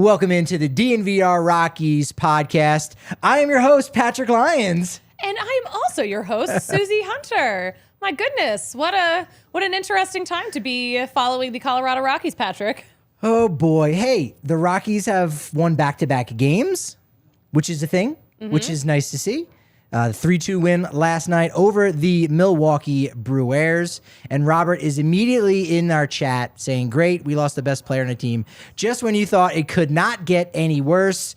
welcome into the DNVR Rockies podcast. I am your host, Patrick Lyons. And I am also your host, Susie Hunter. My goodness, what an interesting time to be following the Colorado Rockies, Patrick. Oh boy. Hey, the Rockies have won back-to-back games, which is a thing, which is nice to see. The 3-2 win last night over the Milwaukee Brewers. And Robert is immediately in our chat saying, great, we lost the best player on the team. Just when you thought it could not get any worse.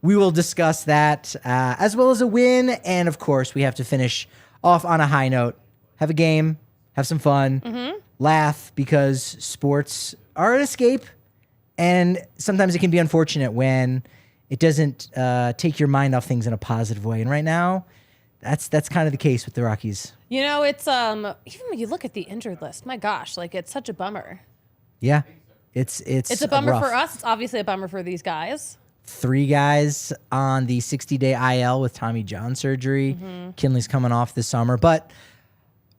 We will discuss that as well as a win. And of course, we have to finish off on a high note. Have a game, have some fun, laugh, because sports are an escape. And sometimes it can be unfortunate when it doesn't take your mind off things in a positive way. And right now, that's kind of the case with the Rockies. You know, it's even when you look at the injured list, my gosh, like it's such a bummer. Yeah, it's a bummer rough. for us. It's obviously a bummer for these guys. 3 guys on the 60-day IL with Tommy John surgery. Kinley's coming off this summer, but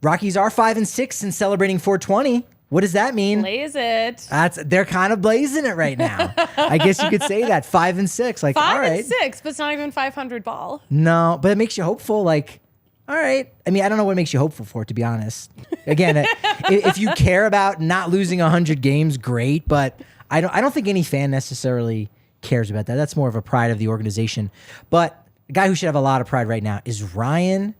Rockies are 5-6 and celebrating 420. What does that mean? Blaze it. They're kind of blazing it right now. I guess you could say that 5-6. Like, all right, 5-6, but it's not even 500 ball. No, but it makes you hopeful. Like, all right. I mean, I don't know what makes you hopeful for, to be honest. Again, if you care about not losing 100 games, great. But I don't think any fan necessarily cares about that. That's more of a pride of the organization. But the guy who should have a lot of pride right now is Ryan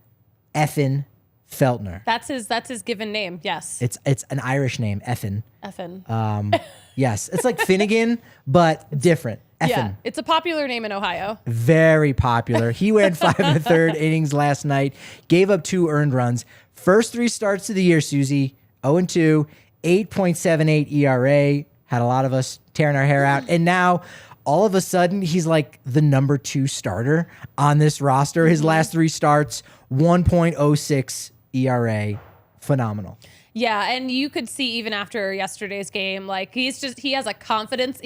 effin Feltner. That's his given name. Yes. It's an Irish name, effin. Effin. Yes, it's like Finnegan, but different. Effin. Yeah, it's a popular name in Ohio. Very popular. He went 5 1/3 innings last night, gave up 2 earned runs. First 3 starts of the year, Susie, 0-2, 8.78 ERA. Had a lot of us tearing our hair out. And now, all of a sudden, he's like the number 2 starter on this roster. His last 3 starts, 1.06 ERA. Phenomenal. Yeah, and you could see even after yesterday's game, like he has a confidence.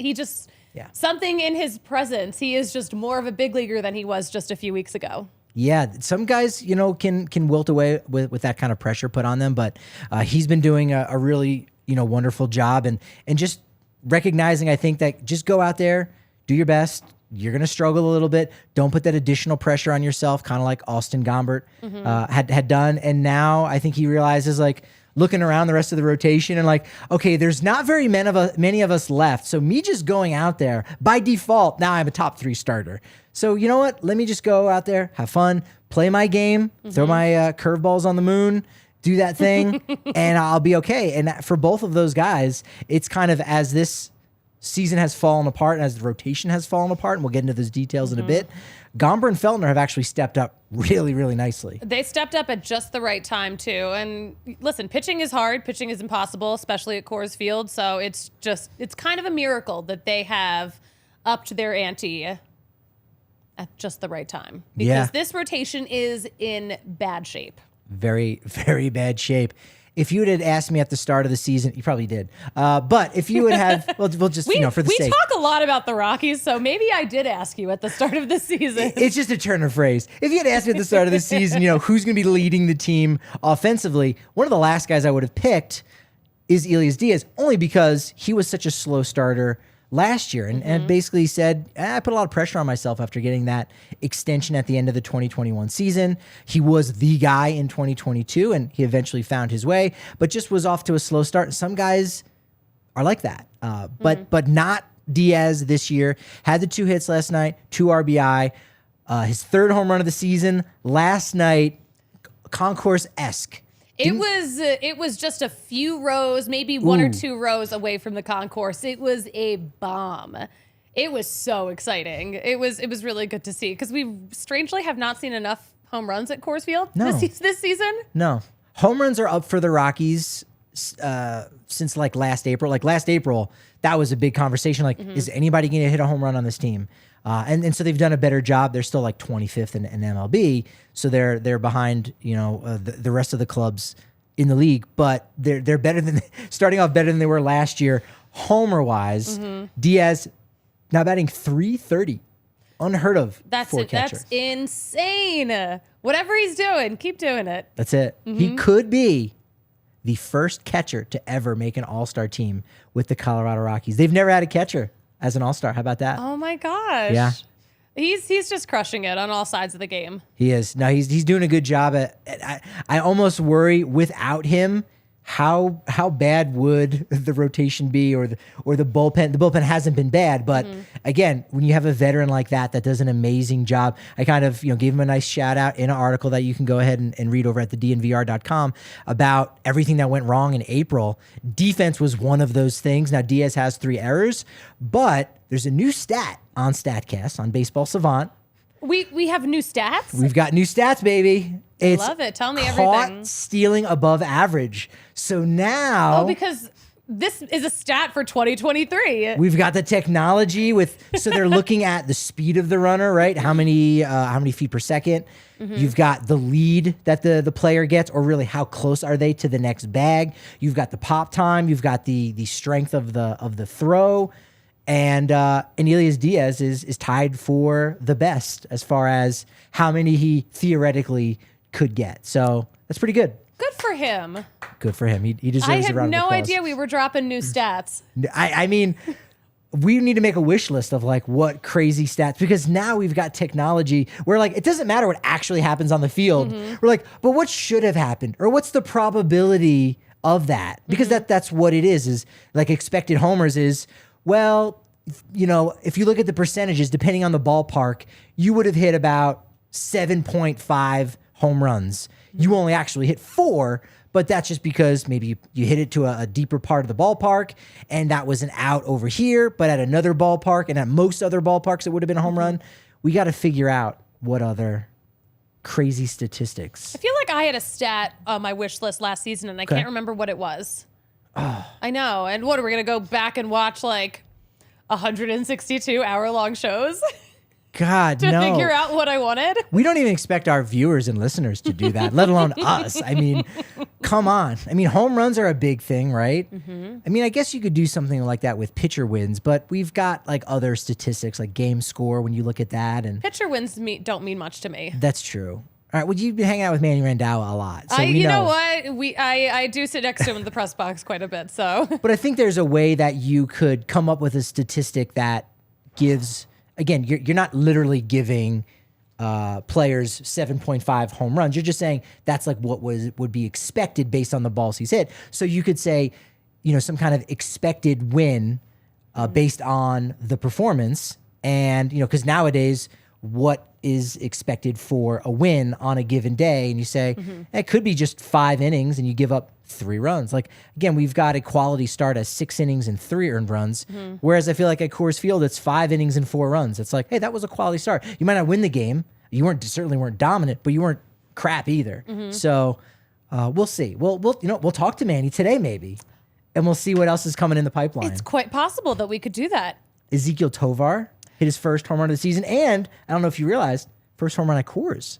Something in his presence. He is just more of a big leaguer than he was just a few weeks ago. Yeah, some guys, can wilt away with that kind of pressure put on them, but he's been doing a really, wonderful job and just recognizing, I think, that just go out there, do your best. You're going to struggle a little bit. Don't put that additional pressure on yourself, kind of like Austin Gombert had done. And now I think he realizes, like, looking around the rest of the rotation and like, okay, there's not very many of us left. So me just going out there, by default, now I'm a top 3 starter. So you know what? Let me just go out there, have fun, play my game, throw my curveballs on the moon, do that thing, and I'll be okay. And for both of those guys, it's kind of as this season has fallen apart and as the rotation has fallen apart, and we'll get into those details in a bit, Gomber and Feltner have actually stepped up really, really nicely. They stepped up at just the right time, too. And listen, pitching is hard. Pitching is impossible, especially at Coors Field. So it's kind of a miracle that they have upped their ante at just the right time. Because this rotation is in bad shape. Very, very bad shape. If you had asked me at the start of the season, you probably did. But if you would have, we'll just, for the sake. We talk a lot about the Rockies, so maybe I did ask you at the start of the season. It's just a turn of phrase. If you had asked me at the start of the season, who's going to be leading the team offensively, one of the last guys I would have picked is Elias Diaz, only because he was such a slow starter last year and basically said, I put a lot of pressure on myself after getting that extension at the end of the 2021 season. He was the guy in 2022 and he eventually found his way, but just was off to a slow start. Some guys are like that, but not Diaz this year. Had the 2 hits last night, 2 RBI, his 3rd home run of the season last night, concourse-esque. It was just a few rows, maybe 1 or 2 rows away from the concourse. It was a bomb. It was so exciting. It was really good to see because we strangely have not seen enough home runs at Coors Field this season. No. Home runs are up for the Rockies since like last April. Like last April, that was a big conversation. Like, is anybody going to hit a home run on this team? And so they've done a better job. They're still like 25th in MLB, so they're behind the rest of the clubs in the league. But they're better than starting off better than they were last year, homer wise. Diaz now batting .330, unheard of. That's for a it. catcher. That's insane. Whatever he's doing, keep doing it. That's it. He could be the first catcher to ever make an all-star team with the Colorado Rockies. They've never had a catcher as an All-Star. How about that? Oh my gosh. Yeah. He's just crushing it on all sides of the game. He is. No, he's doing a good job at I almost worry without him how bad would the rotation be or the bullpen. The bullpen hasn't been bad, but again, when you have a veteran like that does an amazing job. I kind of, gave him a nice shout out in an article that you can go ahead and read over at the DNVR.com about everything that went wrong in April. Defense was one of those things. Now Diaz has 3 errors, but there's a new stat on StatCast on Baseball Savant. We have new stats? We've got new stats, baby. It's love it. Tell me caught everything. stealing above average. So now... Oh, because this is a stat for 2023. We've got the technology so they're looking at the speed of the runner, right? How many feet per second. You've got the lead that the player gets, or really how close are they to the next bag. You've got the pop time. You've got the strength of the throw. And Elias Diaz is tied for the best as far as how many he theoretically could get. So that's pretty good. Good for him. Good for him. He deserves I a had round of no applause. idea we were dropping new stats. I mean, we need to make a wish list of like what crazy stats, because now we've got technology where like it doesn't matter what actually happens on the field. We're like, but what should have happened, or what's the probability of that? Because that's what it is like expected homers is, well, if you look at the percentages, depending on the ballpark, you would have hit about 7.5 home runs. You only actually hit 4, but that's just because maybe you hit it to a deeper part of the ballpark, and that was an out over here, but at another ballpark and at most other ballparks, it would have been a home run. We got to figure out what other crazy statistics. I feel like I had a stat on my wish list last season, and I can't remember what it was. I know. And what, are we going to go back and watch like 162 hour-long shows God, to no. figure out what I wanted? We don't even expect our viewers and listeners to do that, let alone us. I mean, come on. I mean, home runs are a big thing, right? I mean, I guess you could do something like that with pitcher wins, but we've got like other statistics like game score when you look at that. And Pitcher wins don't mean much to me. that's true. All right, well, you've been hanging out with Manny Randhawa a lot. So You know what? I do sit next to him in the press box quite a bit, so. But I think there's a way that you could come up with a statistic that gives, again, you're not literally giving players 7.5 home runs. You're just saying that's like what would be expected based on the balls he's hit. So you could say, some kind of expected win based on the performance. And, because nowadays, what is expected for a win on a given day? And you say, it could be just 5 innings and you give up 3 runs. Like, again, we've got a quality start as 6 innings and 3 earned runs. Whereas I feel like at Coors Field, it's 5 innings and 4 runs. It's like, hey, that was a quality start. You might not win the game. You certainly weren't dominant, but you weren't crap either. So we'll see. We'll talk to Manny today maybe, and we'll see what else is coming in the pipeline. It's quite possible that we could do that. Ezequiel Tovar hit his first home run of the season, and I don't know if you realized, first home run at Coors.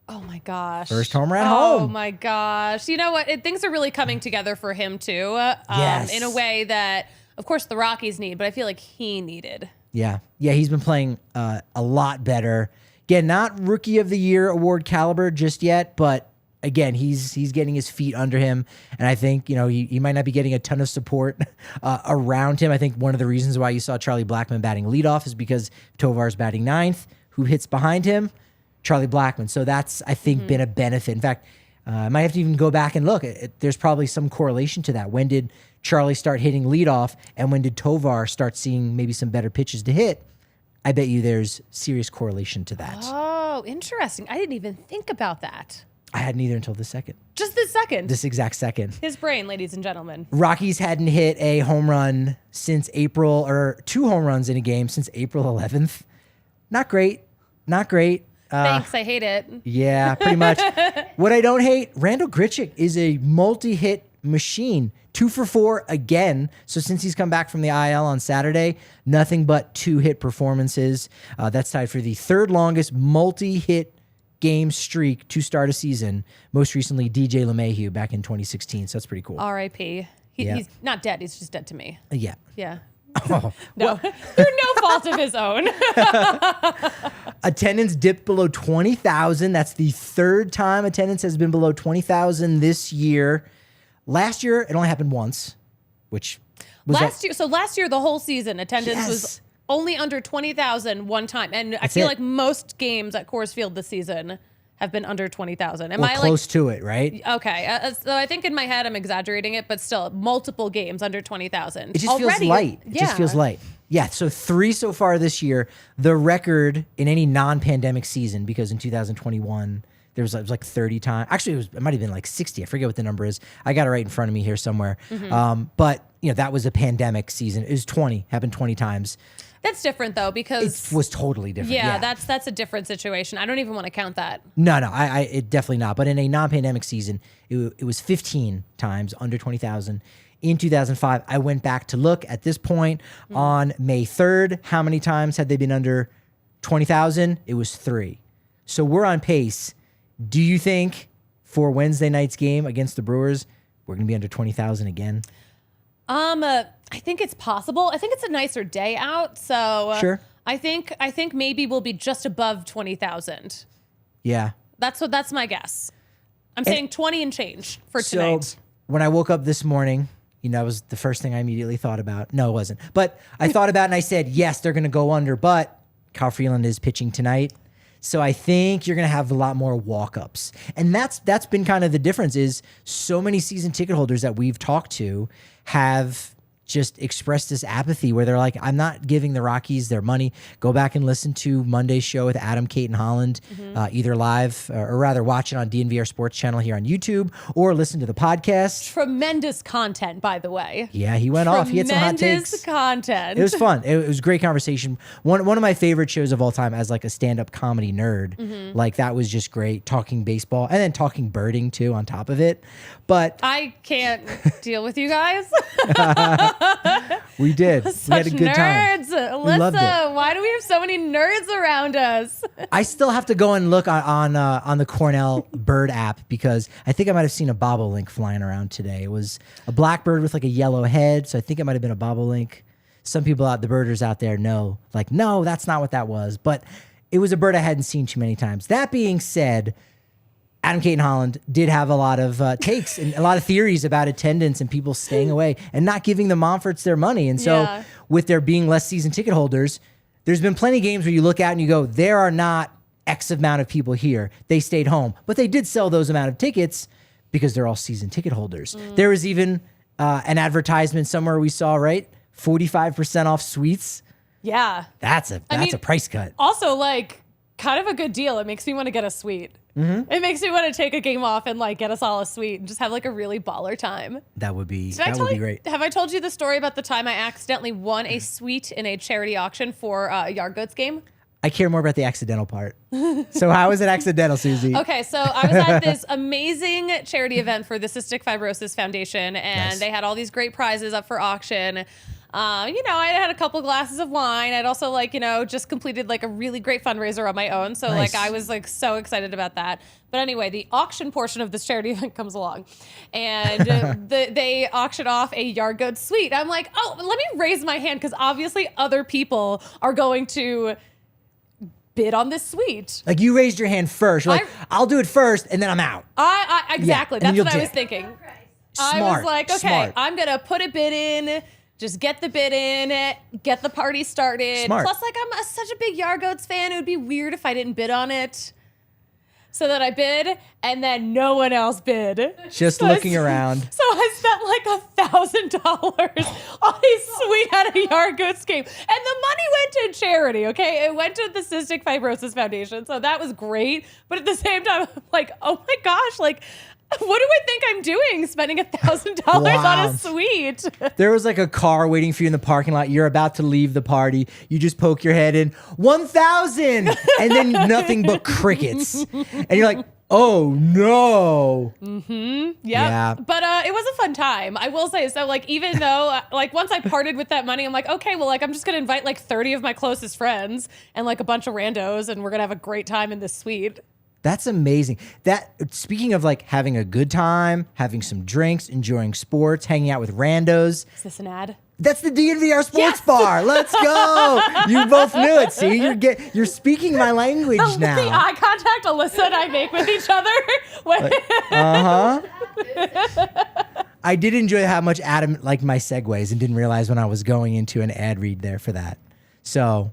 Oh my gosh. First homer at home. Oh my gosh. You know what? Things are really coming together for him too. Yes. In a way that, of course, the Rockies need, but I feel like he needed. Yeah, he's been playing a lot better. Again, not Rookie of the Year award caliber just yet, but again, he's getting his feet under him, and I think he might not be getting a ton of support around him. I think one of the reasons why you saw Charlie Blackmon batting leadoff is because Tovar's batting 9th. Who hits behind him? Charlie Blackmon. So that's, I think, been a benefit. In fact, I might have to even go back and look. There's probably some correlation to that. When did Charlie start hitting leadoff, and when did Tovar start seeing maybe some better pitches to hit? I bet you there's serious correlation to that. Oh, interesting. I didn't even think about that. I hadn't either until this second. Just this second. This exact second. His brain, ladies and gentlemen. Rockies hadn't hit a home run since April, or 2 home runs in a game since April 11th. Not great. Not great. Thanks, I hate it. Yeah, pretty much. What I don't hate, Randall Grichuk is a multi-hit machine. 2 for 4 again. So since he's come back from the IL on Saturday, nothing but 2-hit performances. That's tied for the 3rd longest multi-hit game streak to start a season. Most recently, DJ LeMahieu back in 2016. So that's pretty cool. R.I.P. He's not dead. He's just dead to me. Yeah. Yeah. Oh. No, through no fault of his own. Attendance dipped below 20,000. That's the 3rd time attendance has been below 20,000 this year. Last year, it only happened once, which Last year, the whole season, attendance was only under 20,000 one time. And I feel like most games at Coors Field this season have been under 20,000. Am I close to it, right? Okay. So I think in my head, I'm exaggerating it, but still multiple games under 20,000. It just feels light. It just feels light. Yeah. So 3 so far this year, the record in any non-pandemic season, because in 2021, it was like 30 times. Actually, it might have been like 60. I forget what the number is. I got it right in front of me here somewhere. But that was a pandemic season. It was 20, happened 20 times. That's different though, because it was totally different. Yeah, that's a different situation. I don't even want to count that. No, it definitely not. But in a non-pandemic season, it was 15 times under 20,000. In 2005, I went back to look at this point on May 3rd. How many times had they been under 20,000? It was 3. So we're on pace. Do you think for Wednesday night's game against the Brewers, we're going to be under 20,000 again? I think it's possible. I think it's a nicer day out, so sure. I think maybe we'll be just above 20,000. Yeah, that's my guess. I'm saying 20 and change for tonight. So when I woke up this morning, that was the first thing I immediately thought about. No, it wasn't. But I thought about it and I said, yes, they're going to go under, but Kyle Freeland is pitching tonight. So I think you're going to have a lot more walk-ups. And that's been kind of the difference is so many season ticket holders that we've talked to have just expressed this apathy where they're like, I'm not giving the Rockies their money. Go back and listen to Monday's show with Adam, Kate, and Holland, either live or rather watch it on DNVR Sports channel here on YouTube or listen to the podcast. Tremendous content, by the way. Yeah, he went off. He had some hot takes. Tremendous content. It was fun. It was a great conversation. One of my favorite shows of all time as like a stand-up comedy nerd. Like that was just great. Talking baseball and then talking birding too on top of it. But I can't deal with you guys. We did. Such we had a good nerds. time. Alyssa, why do we have so many nerds around us? I still have to go and look on the Cornell bird app because I think I might have seen a bobolink flying around today. It was a black bird with like a yellow head, so I think it might have been a bobolink. Some people the birders out there know, like, no, that's not what that was. But it was a bird I hadn't seen too many times. That being said, Adam, Kate, and Holland did have a lot of takes and a lot of theories about attendance and people staying away and not giving the Monforts their money. And so with there being less season ticket holders, there's been plenty of games where you look out and you go, there are not X amount of people here. They stayed home. But they did sell those amount of tickets because they're all season ticket holders. There was even an advertisement somewhere we saw, right? 45% off suites. Yeah. That's a price cut. Also, like, kind of a good deal. It makes me want to get a suite. It makes me want to take a game off and like get us all a suite and just have like a really baller time. That would be great. Have I told you the story about the time I accidentally won a suite in a charity auction for a Yard Goats game? I care more about the accidental part. So how was it accidental, Susie? Okay, so I was at this amazing charity event for the Cystic Fibrosis Foundation, and they had all these great prizes up for auction. I had a couple glasses of wine. I'd also just completed like a really great fundraiser on my own. So Nice. I was like so excited about that. But anyway, the auction portion of this charity event comes along and they auction off a Yard Goats suite. I'm like, oh, let me raise my hand because obviously other people are going to bid on this suite. Like you raised your hand first. You're like, I'll do it first and then I'm out. Exactly. Yeah, That's what I was thinking. Smart. I was like, okay, Smart. I'm going to put a bid in. Just get the bid in, get the party started. Smart. Plus, I'm such a big Yard Goats fan. It would be weird if I didn't bid on it. So then I bid, and then no one else bid. Just looking around. So I spent like $1,000 on a suite at a Yard Goats game. And the money went to charity, okay? It went to the Cystic Fibrosis Foundation. So that was great. But at the same time, I'm like, oh my gosh, like, what do I think I'm doing spending $1,000 on a suite? There was like a car waiting for you in the parking lot. You're about to leave the party. You just poke your head in, 1,000, and then nothing but crickets. And you're like, oh no. Yeah. But it was a fun time. I will say, so like, even though like once I parted with that money, I'm like, okay, well, like I'm just going to invite like 30 of my closest friends and like a bunch of randos and we're going to have a great time in this suite. That's amazing. Speaking of like having a good time, having some drinks, enjoying sports, hanging out with randos. Is this an ad? That's the DNVR Sports Bar. Let's go. You both knew it. See, you're speaking my language now. The eye contact Alyssa and I make with each other. I did enjoy how much Adam liked my segues and didn't realize when I was going into an ad read there for that. So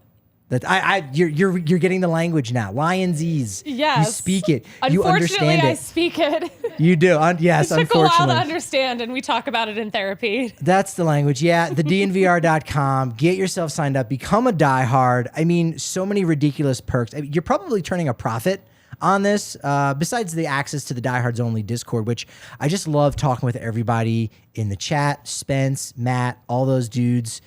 that you're getting the language now. Lions-ese. Yes. You speak it. You understand Unfortunately, it. I speak it. You do. Yes, It took a while unfortunately. to understand, and we talk about it in therapy. That's the language. Yeah, the DNVR.com. Get yourself signed up. Become a diehard. I mean, so many ridiculous perks. I mean, you're probably turning a profit on this, besides the access to the Diehards Only Discord, which I just love talking with everybody in the chat. Spence, Matt, all those dudes.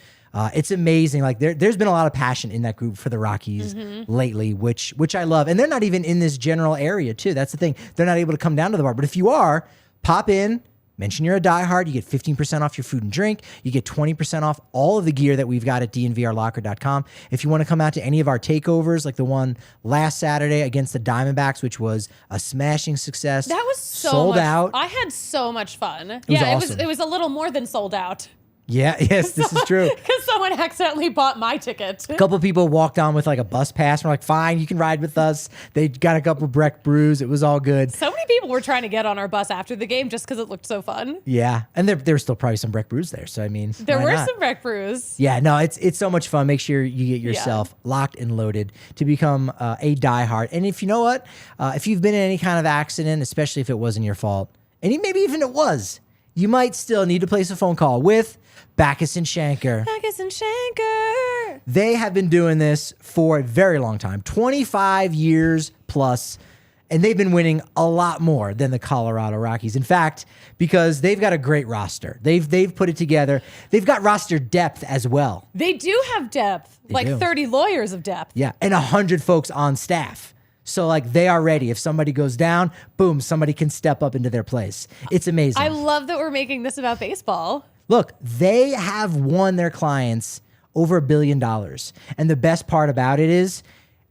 It's amazing. Like there's been a lot of passion in that group for the Rockies lately, which I love. And they're not even in this general area too. That's the thing. They're not able to come down to the bar. But if you are, pop in, mention you're a diehard. You get 15% off your food and drink. You get 20% off all of the gear that we've got at DNVRlocker.com. If you want to come out to any of our takeovers, like the one last Saturday against the Diamondbacks, which was a smashing success. That was so sold much, out. I had so much fun. was awesome. It was a little more than sold out. Yeah, yes, this is true. Because someone accidentally bought my ticket. A couple people walked on with like a bus pass. We're like, fine, you can ride with us. They got a couple Breck brews. It was all good. So many people were trying to get on our bus after the game just because it looked so fun. Yeah, and there were still probably some Breck brews there. So I mean, There why were not? some Breck brews. Yeah, no, it's so much fun. Make sure you get yourself locked and loaded to become a diehard. And if you know what, if you've been in any kind of accident, especially if it wasn't your fault, and maybe even it was, you might still need to place a phone call with Backus and Shanker. Marquez and Shanker. They have been doing this for a very long time, 25 years plus, and they've been winning a lot more than the Colorado Rockies. In fact, because they've got a great roster. They've put it together. They've got roster depth as well. They do have depth, like do. 30 lawyers of depth. Yeah, and 100 folks on staff. So like they are ready. If somebody goes down, boom, somebody can step up into their place. It's amazing. I love that we're making this about baseball. Look, they have won their clients over $1 billion. And the best part about it is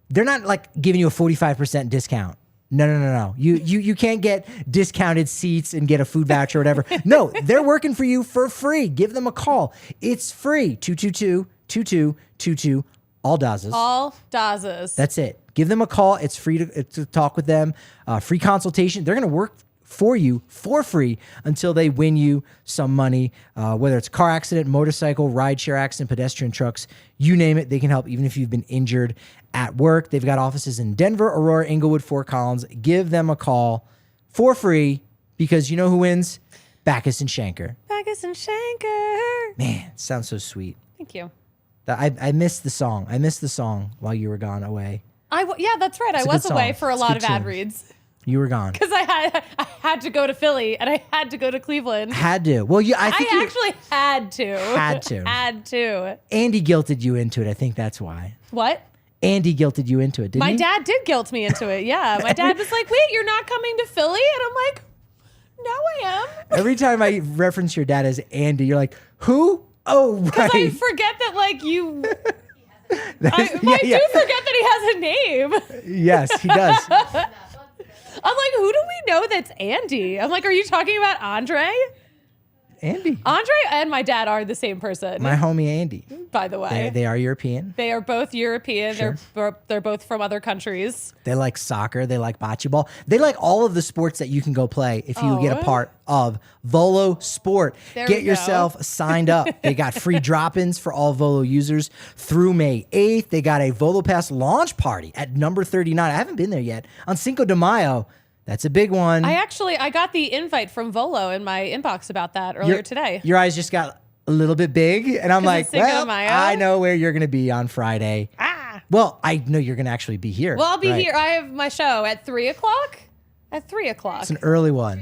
they're not like giving you a 45% discount. No. You can't get discounted seats and get a food voucher or whatever. No, they're working for you for free. Give them a call. It's free. 222-2222. All Dazes. All Dazes. That's it. Give them a call. It's free to talk with them. Free consultation. They're going to work for you for free until they win you some money, whether it's a car accident, motorcycle, rideshare accident, pedestrian trucks, you name it. They can help even if you've been injured at work. They've got offices in Denver, Aurora, Inglewood, Fort Collins. Give them a call for free because you know who wins? Backus and Shanker. Backus and Shanker. Man, sounds so sweet. Thank you. I missed the song. I missed the song while you were gone away. Yeah, that's right. I a was good away song. for a It's a lot good of ad tune. reads. You were gone. Because I had to go to Philly and I had to go to Cleveland. Had to. Well, I think I actually had to. Had to. Had to. Andy guilted you into it. I think that's why. What? Andy guilted you into it, didn't My he? dad did guilt me into it. Yeah. My dad was like, wait, you're not coming to Philly? And I'm like, no, I am. Every time I reference your dad as Andy, you're like, who? Oh, right. Because I forget that, like, you. I do yeah. forget that he has a name. Yes, he does. I'm like, who do we know that's Andy? I'm like, are you talking about Andre? Andy. Andre and my dad are the same person, My homie Andy. by the way. They are European. They are both European. Sure. They're both from other countries. They like soccer. They like bocce ball. They like all of the sports that you can go play if you get a part of Volo Sport. There Get we go. yourself signed up. They got free drop-ins for all Volo users through May 8th. They got a Volo Pass launch party at number 39. I haven't been there yet. On Cinco de Mayo. That's a big one. I got the invite from Volo in my inbox about that earlier today. Your eyes just got a little bit big, and I'm like, it's Cinco de well, Mayo? I know where you're going to be on Friday. Well, I know you're going to actually be here. Well, I'll be Right. here. I have my show at 3:00. At 3:00. It's an early one.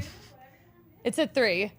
It's at 3.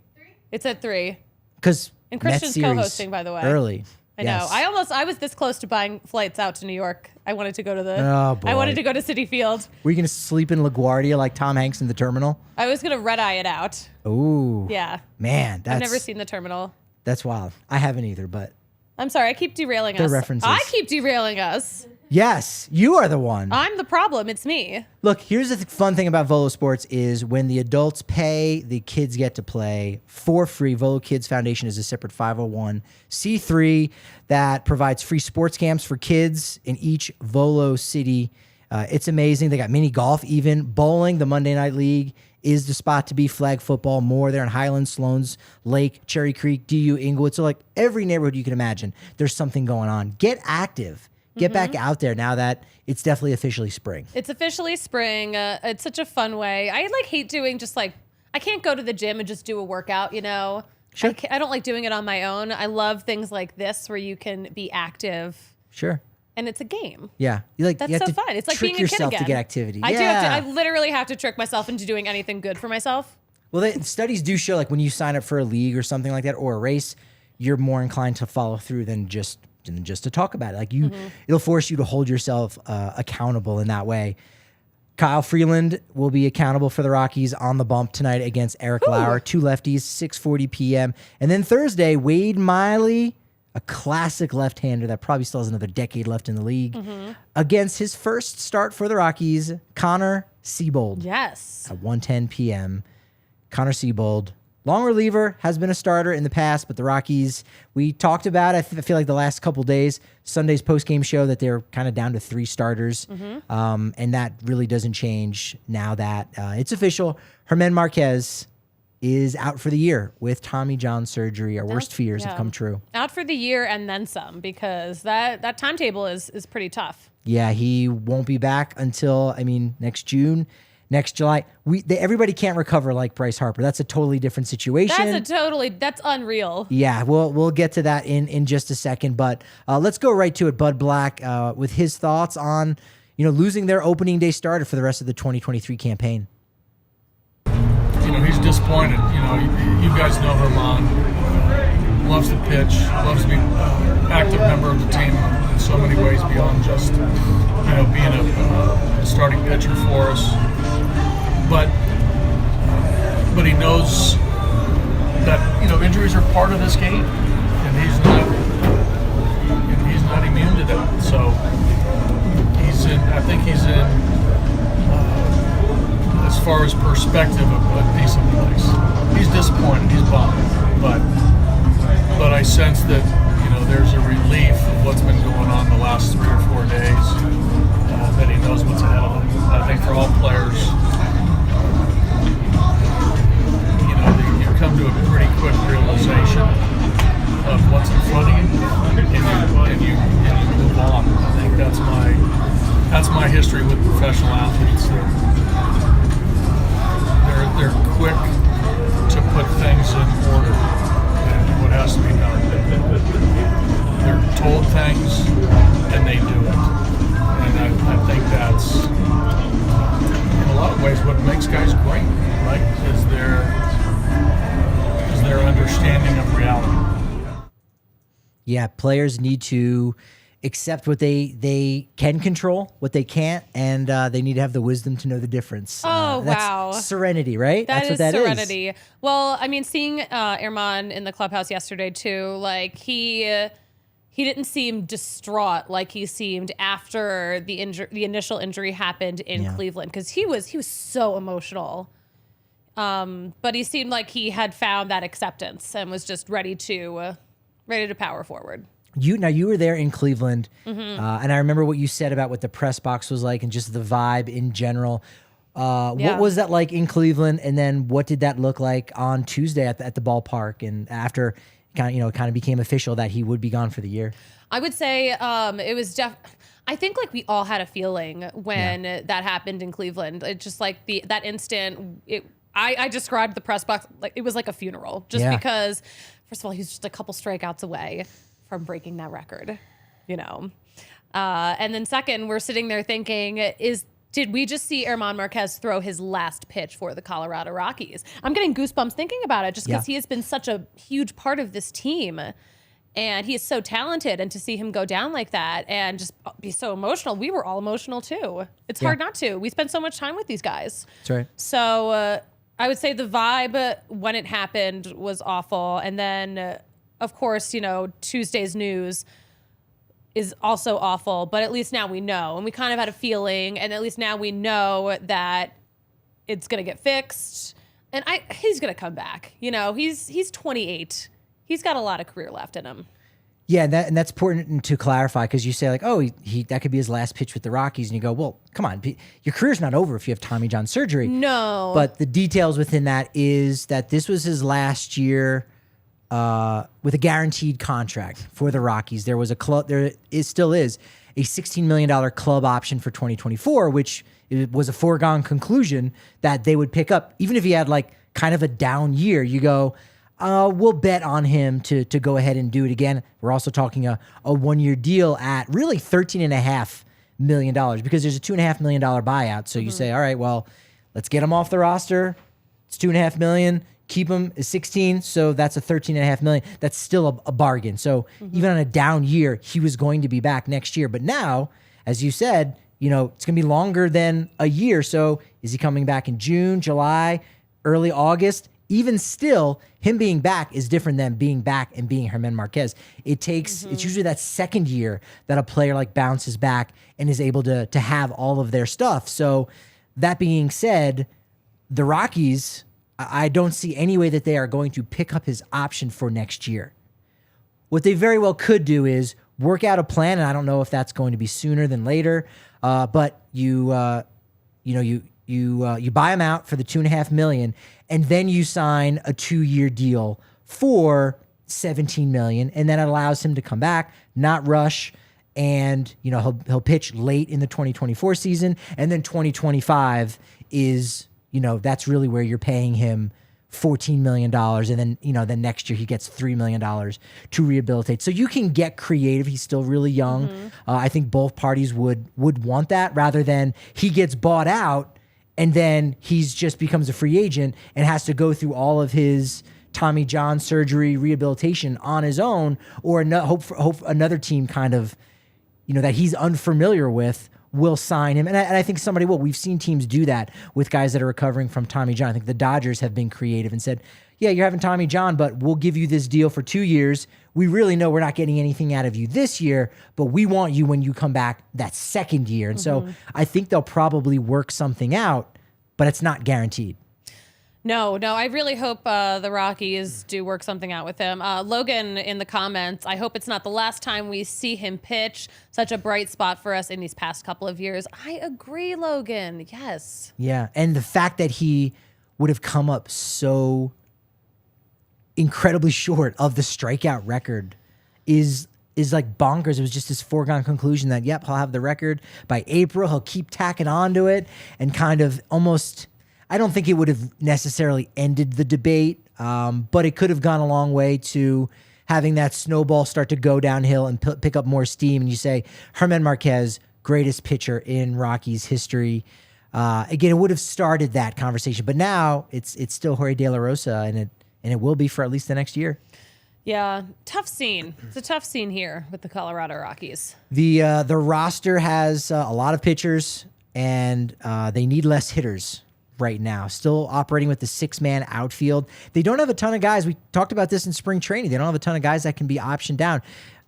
It's at 3. Because And Christian's co-hosting, by the way. Early. I know. I was this close to buying flights out to New York. I wanted to go to Oh, boy. I wanted to go to Citi Field. Were you going to sleep in LaGuardia like Tom Hanks in The Terminal? I was gonna red eye it out. Ooh. Yeah. Man, that's I've never seen The Terminal. That's wild. I haven't either, but I'm sorry. I keep derailing The us. references. I keep derailing us. yes, you are the one. I'm the problem. It's me. Look, here's the fun thing about Volo Sports is when the adults pay, the kids get to play for free. Volo Kids Foundation is a separate 501c3 that provides free sports camps for kids in each Volo city It's amazing. They got mini golf, even bowling. The Monday Night League is the spot to be. Flag football, more there in Highland, Sloan's Lake, Cherry Creek, DU, Inglewood. So like every neighborhood you can imagine, there's something going on. Get active. Get back out there now that it's definitely officially spring. It's officially spring. It's such a fun way. I like hate doing just like, I can't go to the gym and just do a workout, you know? Sure. I don't like doing it on my own. I love things like this where you can be active. Sure. And it's a game. Yeah. That's you have so to fun. It's like trick being a kid yourself again. to get activity. I do have to. I literally have to trick myself into doing anything good for myself. Well, studies do show like when you sign up for a league or something like that or a race, you're more inclined to follow through than just to talk about it. Like it'll force you to hold yourself accountable in that way. Kyle Freeland will be accountable for the Rockies on the bump tonight against Eric Lauer. 2 lefties, 6:40 p.m. And then Thursday, Wade Miley, a classic left-hander that probably still has another decade left in the league, against his first start for the Rockies, Connor Siebold. Yes. At 1:10 p.m. Connor Siebold, long reliever, has been a starter in the past, but the Rockies, we talked about, I feel like the last couple days, Sunday's post-game show, that they're kind of down to 3 starters, and that really doesn't change now that it's official. Germán Márquez is out for the year with Tommy John surgery. Our worst fears have come true. Out for the year and then some, because that timetable is pretty tough. Yeah, he won't be back until, next June. Next July, everybody can't recover like Bryce Harper. That's a totally different situation. That's unreal. Yeah, we'll get to that in just a second. But let's go right to it. Bud Black with his thoughts on losing their opening day starter for the rest of the 2023 campaign. He's disappointed. You guys know Germán. Loves to pitch. Loves to be an active member of the team in so many ways beyond just being a starting pitcher for us. But he knows that injuries are part of this game, and he's not immune to that. So I think he's in as far as perspective, a decent place. He's disappointed. He's bummed, but I sense that there's a relief of what's been going on the last 3 or 4 days. That he knows what's ahead of him. I think for all players, you come to a pretty quick realization of what's in front of you, and you move on. I think that's my history with professional athletes. They're quick to put things in order and what has to be done. They're told things and they do it. And I think that's, in a lot of ways, what makes guys great, right? Is their understanding of reality. Yeah, players need to accept what they can control, what they can't, and they need to have the wisdom to know the difference. That's serenity, right? That's what that serenity. is. Well, seeing Germán in the clubhouse yesterday too, like he didn't seem distraught like he seemed after the initial injury happened in Cleveland, because he was so emotional. But he seemed like he had found that acceptance and was just ready to power forward. You were there in Cleveland, and I remember what you said about what the press box was like and just the vibe in general. What was that like in Cleveland, and then what did that look like on Tuesday at the ballpark, and after kind of became official that he would be gone for the year? I would say it was I think like we all had a feeling when that happened in Cleveland. It just like that instant. I described the press box like it was like a funeral, just because first of all, he's just a couple strikeouts away from breaking that record, and then second, we're sitting there thinking, did we just see Germán Márquez throw his last pitch for the Colorado Rockies? I'm getting goosebumps thinking about it, just because he has been such a huge part of this team, and he is so talented. And to see him go down like that and just be so emotional, we were all emotional too. It's hard not to. We spend so much time with these guys. That's right. So I would say the vibe when it happened was awful, and then of course, Tuesday's news is also awful, but at least now we know, and we kind of had a feeling, and at least now we know that it's going to get fixed, and he's going to come back. He's 28. He's got a lot of career left in him. Yeah, and that's important to clarify because you say like, oh, he that could be his last pitch with the Rockies, and you go, well, come on, your career's not over if you have Tommy John surgery. No. But the details within that is that this was his last year with a guaranteed contract for the Rockies. There was still is a $16 million club option for 2024, which it was a foregone conclusion that they would pick up, even if he had like kind of a down year. You go, we'll bet on him to go ahead and do it again. We're also talking a 1-year deal at really $13.5 million because there's a $2.5 million buyout. So you say, all right, well, let's get him off the roster. It's $2.5 million. Keep him at 16. So that's a $13.5 million. That's still a bargain. So even on a down year, he was going to be back next year. But now, as you said, it's going to be longer than a year. So is he coming back in June, July, early August? Even still, him being back is different than being back and being Germán Márquez. It's usually that second year that a player like bounces back and is able to have all of their stuff. So that being said, the Rockies, I don't see any way that they are going to pick up his option for next year. What they very well could do is work out a plan, and I don't know if that's going to be sooner than later, but you buy him out for the $2.5 million, and then you sign a 2-year deal for $17 million, and then it allows him to come back, not rush, and he'll pitch late in the 2024 season, and then 2025 is that's really where you're paying him $14 million, and then next year he gets $3 million to rehabilitate. So you can get creative. He's still really young. I think both parties would want that rather than he gets bought out and then he's just becomes a free agent and has to go through all of his Tommy John surgery rehabilitation on his own, or hope another team kind of, that he's unfamiliar with will sign him. And I think somebody will. We've seen teams do that with guys that are recovering from Tommy John. I think the Dodgers have been creative and said, yeah, you're having Tommy John, but we'll give you this deal for 2 years. We really know we're not getting anything out of you this year, but we want you when you come back that second year. And so I think they'll probably work something out, but it's not guaranteed. No, I really hope the Rockies do work something out with him. Logan in the comments, I hope it's not the last time we see him pitch. Such a bright spot for us in these past couple of years. I agree, Logan. Yes. Yeah, and the fact that he would have come up so incredibly short of the strikeout record is like bonkers. It was just this foregone conclusion that, yep, he'll have the record by April. He'll keep tacking on to it and kind of almost... I don't think it would have necessarily ended the debate, but it could have gone a long way to having that snowball start to go downhill and pick up more steam. And you say, Germán Márquez, greatest pitcher in Rockies history. Again, it would have started that conversation, but now it's still Jorge De La Rosa, and it will be for at least the next year. Yeah, tough scene. It's a tough scene here with the Colorado Rockies. The roster has a lot of pitchers, and they need less hitters right now. Still operating with the 6-man outfield. They don't have a ton of guys. We talked about this in spring training. They don't have a ton of guys that can be optioned down.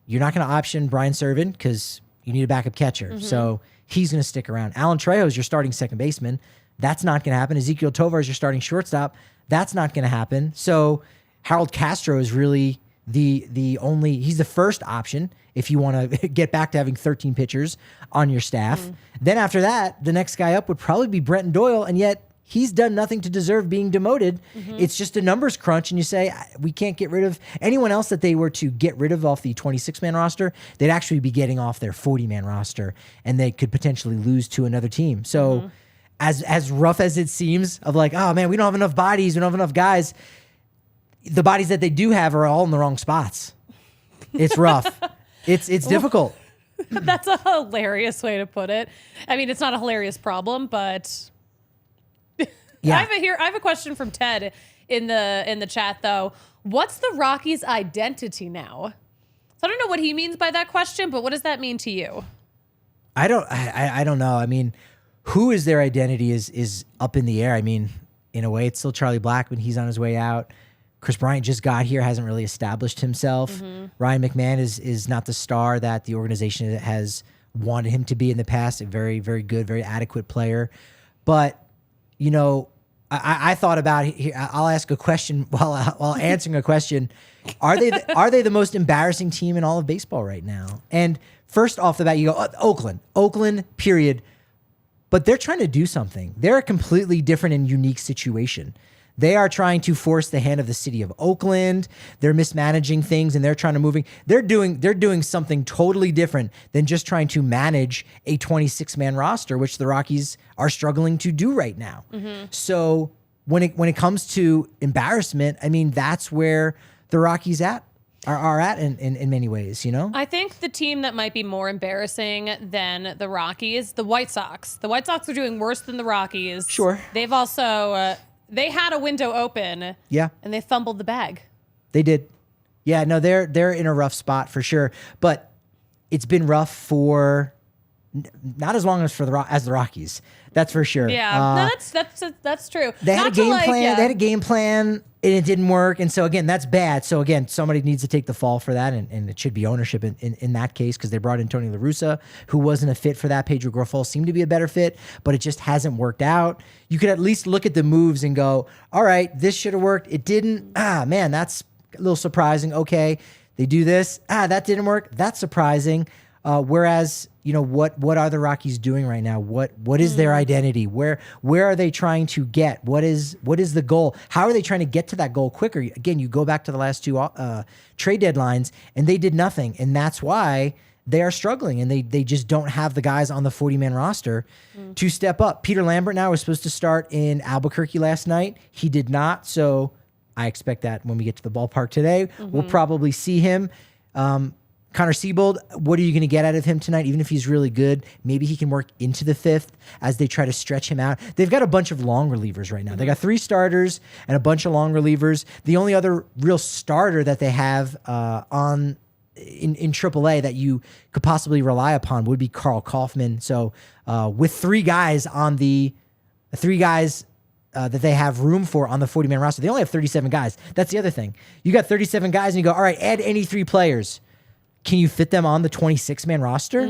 You're not going to option Brian Serven because you need a backup catcher. So he's going to stick around. Alan Trejo is your starting second baseman. That's not going to happen. Ezequiel Tovar is your starting shortstop. That's not going to happen. So Harold Castro is really he's the first option if you want to get back to having 13 pitchers on your staff. Then after that, the next guy up would probably be Brenton Doyle, and yet he's done nothing to deserve being demoted. It's just a numbers crunch, and you say, we can't get rid of anyone else that they were to get rid of off the 26-man roster. They'd actually be getting off their 40-man roster, and they could potentially lose to another team. So as rough as it seems of like, oh, man, we don't have enough bodies, we don't have enough guys, the bodies that they do have are all in the wrong spots. It's rough. It's difficult. That's a hilarious way to put it. I mean, it's not a hilarious problem, but... Yeah. I have a question from Ted in the chat though. What's the Rockies' identity now? So I don't know what he means by that question, but what does that mean to you? I don't know. I mean, who is their identity is up in the air. I mean, in a way, it's still Charlie Blackmon. He's on his way out. Chris Bryant just got here, hasn't really established himself. Ryan McMahon is not the star that the organization has wanted him to be in the past. A very, very good, very adequate player. But, I thought about it here. I'll ask a question while answering a question. Are they the most embarrassing team in all of baseball right now? And first off the bat, you go, Oakland, period. But they're trying to do something. They're a completely different and unique situation. They are trying to force the hand of the city of Oakland. They're mismanaging things and they're trying to moving. They're doing something totally different than just trying to manage a 26-man roster, which the Rockies are struggling to do right now. So when it comes to embarrassment, I mean, that's where the Rockies are at in many ways, you know? I think the team that might be more embarrassing than the Rockies, the White Sox. The White Sox are doing worse than the Rockies. Sure. They've also... they had a window open. Yeah. And they fumbled the bag. They did. Yeah, no, they're in a rough spot for sure. But it's been rough for not as long as the Rockies. That's for sure. Yeah. No, that's true. They had a game plan. Yeah. They had a game plan and it didn't work. And so again, that's bad. So again, somebody needs to take the fall for that, and it should be ownership in that case, because they brought in Tony La Russa, who wasn't a fit for that. Pedro Grifol seemed to be a better fit, but it just hasn't worked out. You could at least look at the moves and go, all right, this should have worked. It didn't. Man, that's a little surprising. Okay, they do this. That didn't work. That's surprising. Whereas, you know, what are the Rockies doing right now? What is their identity? Where are they trying to get? What is the goal? How are they trying to get to that goal quicker? Again, you go back to the last two trade deadlines, and they did nothing, and that's why they are struggling, and they just don't have the guys on the 40-man roster to step up. Peter Lambert now was supposed to start in Albuquerque last night. He did not, so I expect that when we get to the ballpark today, we'll probably see him. Connor Siebold, what are you going to get out of him tonight? Even if he's really good, maybe he can work into the fifth as they try to stretch him out. They've got a bunch of long relievers right now. They got 3 starters and a bunch of long relievers. The only other real starter that they have in AAA that you could possibly rely upon would be Carl Kaufman. So with 3 guys that they have room for on the 40-man roster, they only have 37 guys. That's the other thing. You got 37 guys and you go, all right, add any 3 players. Can you fit them on the 26-man roster?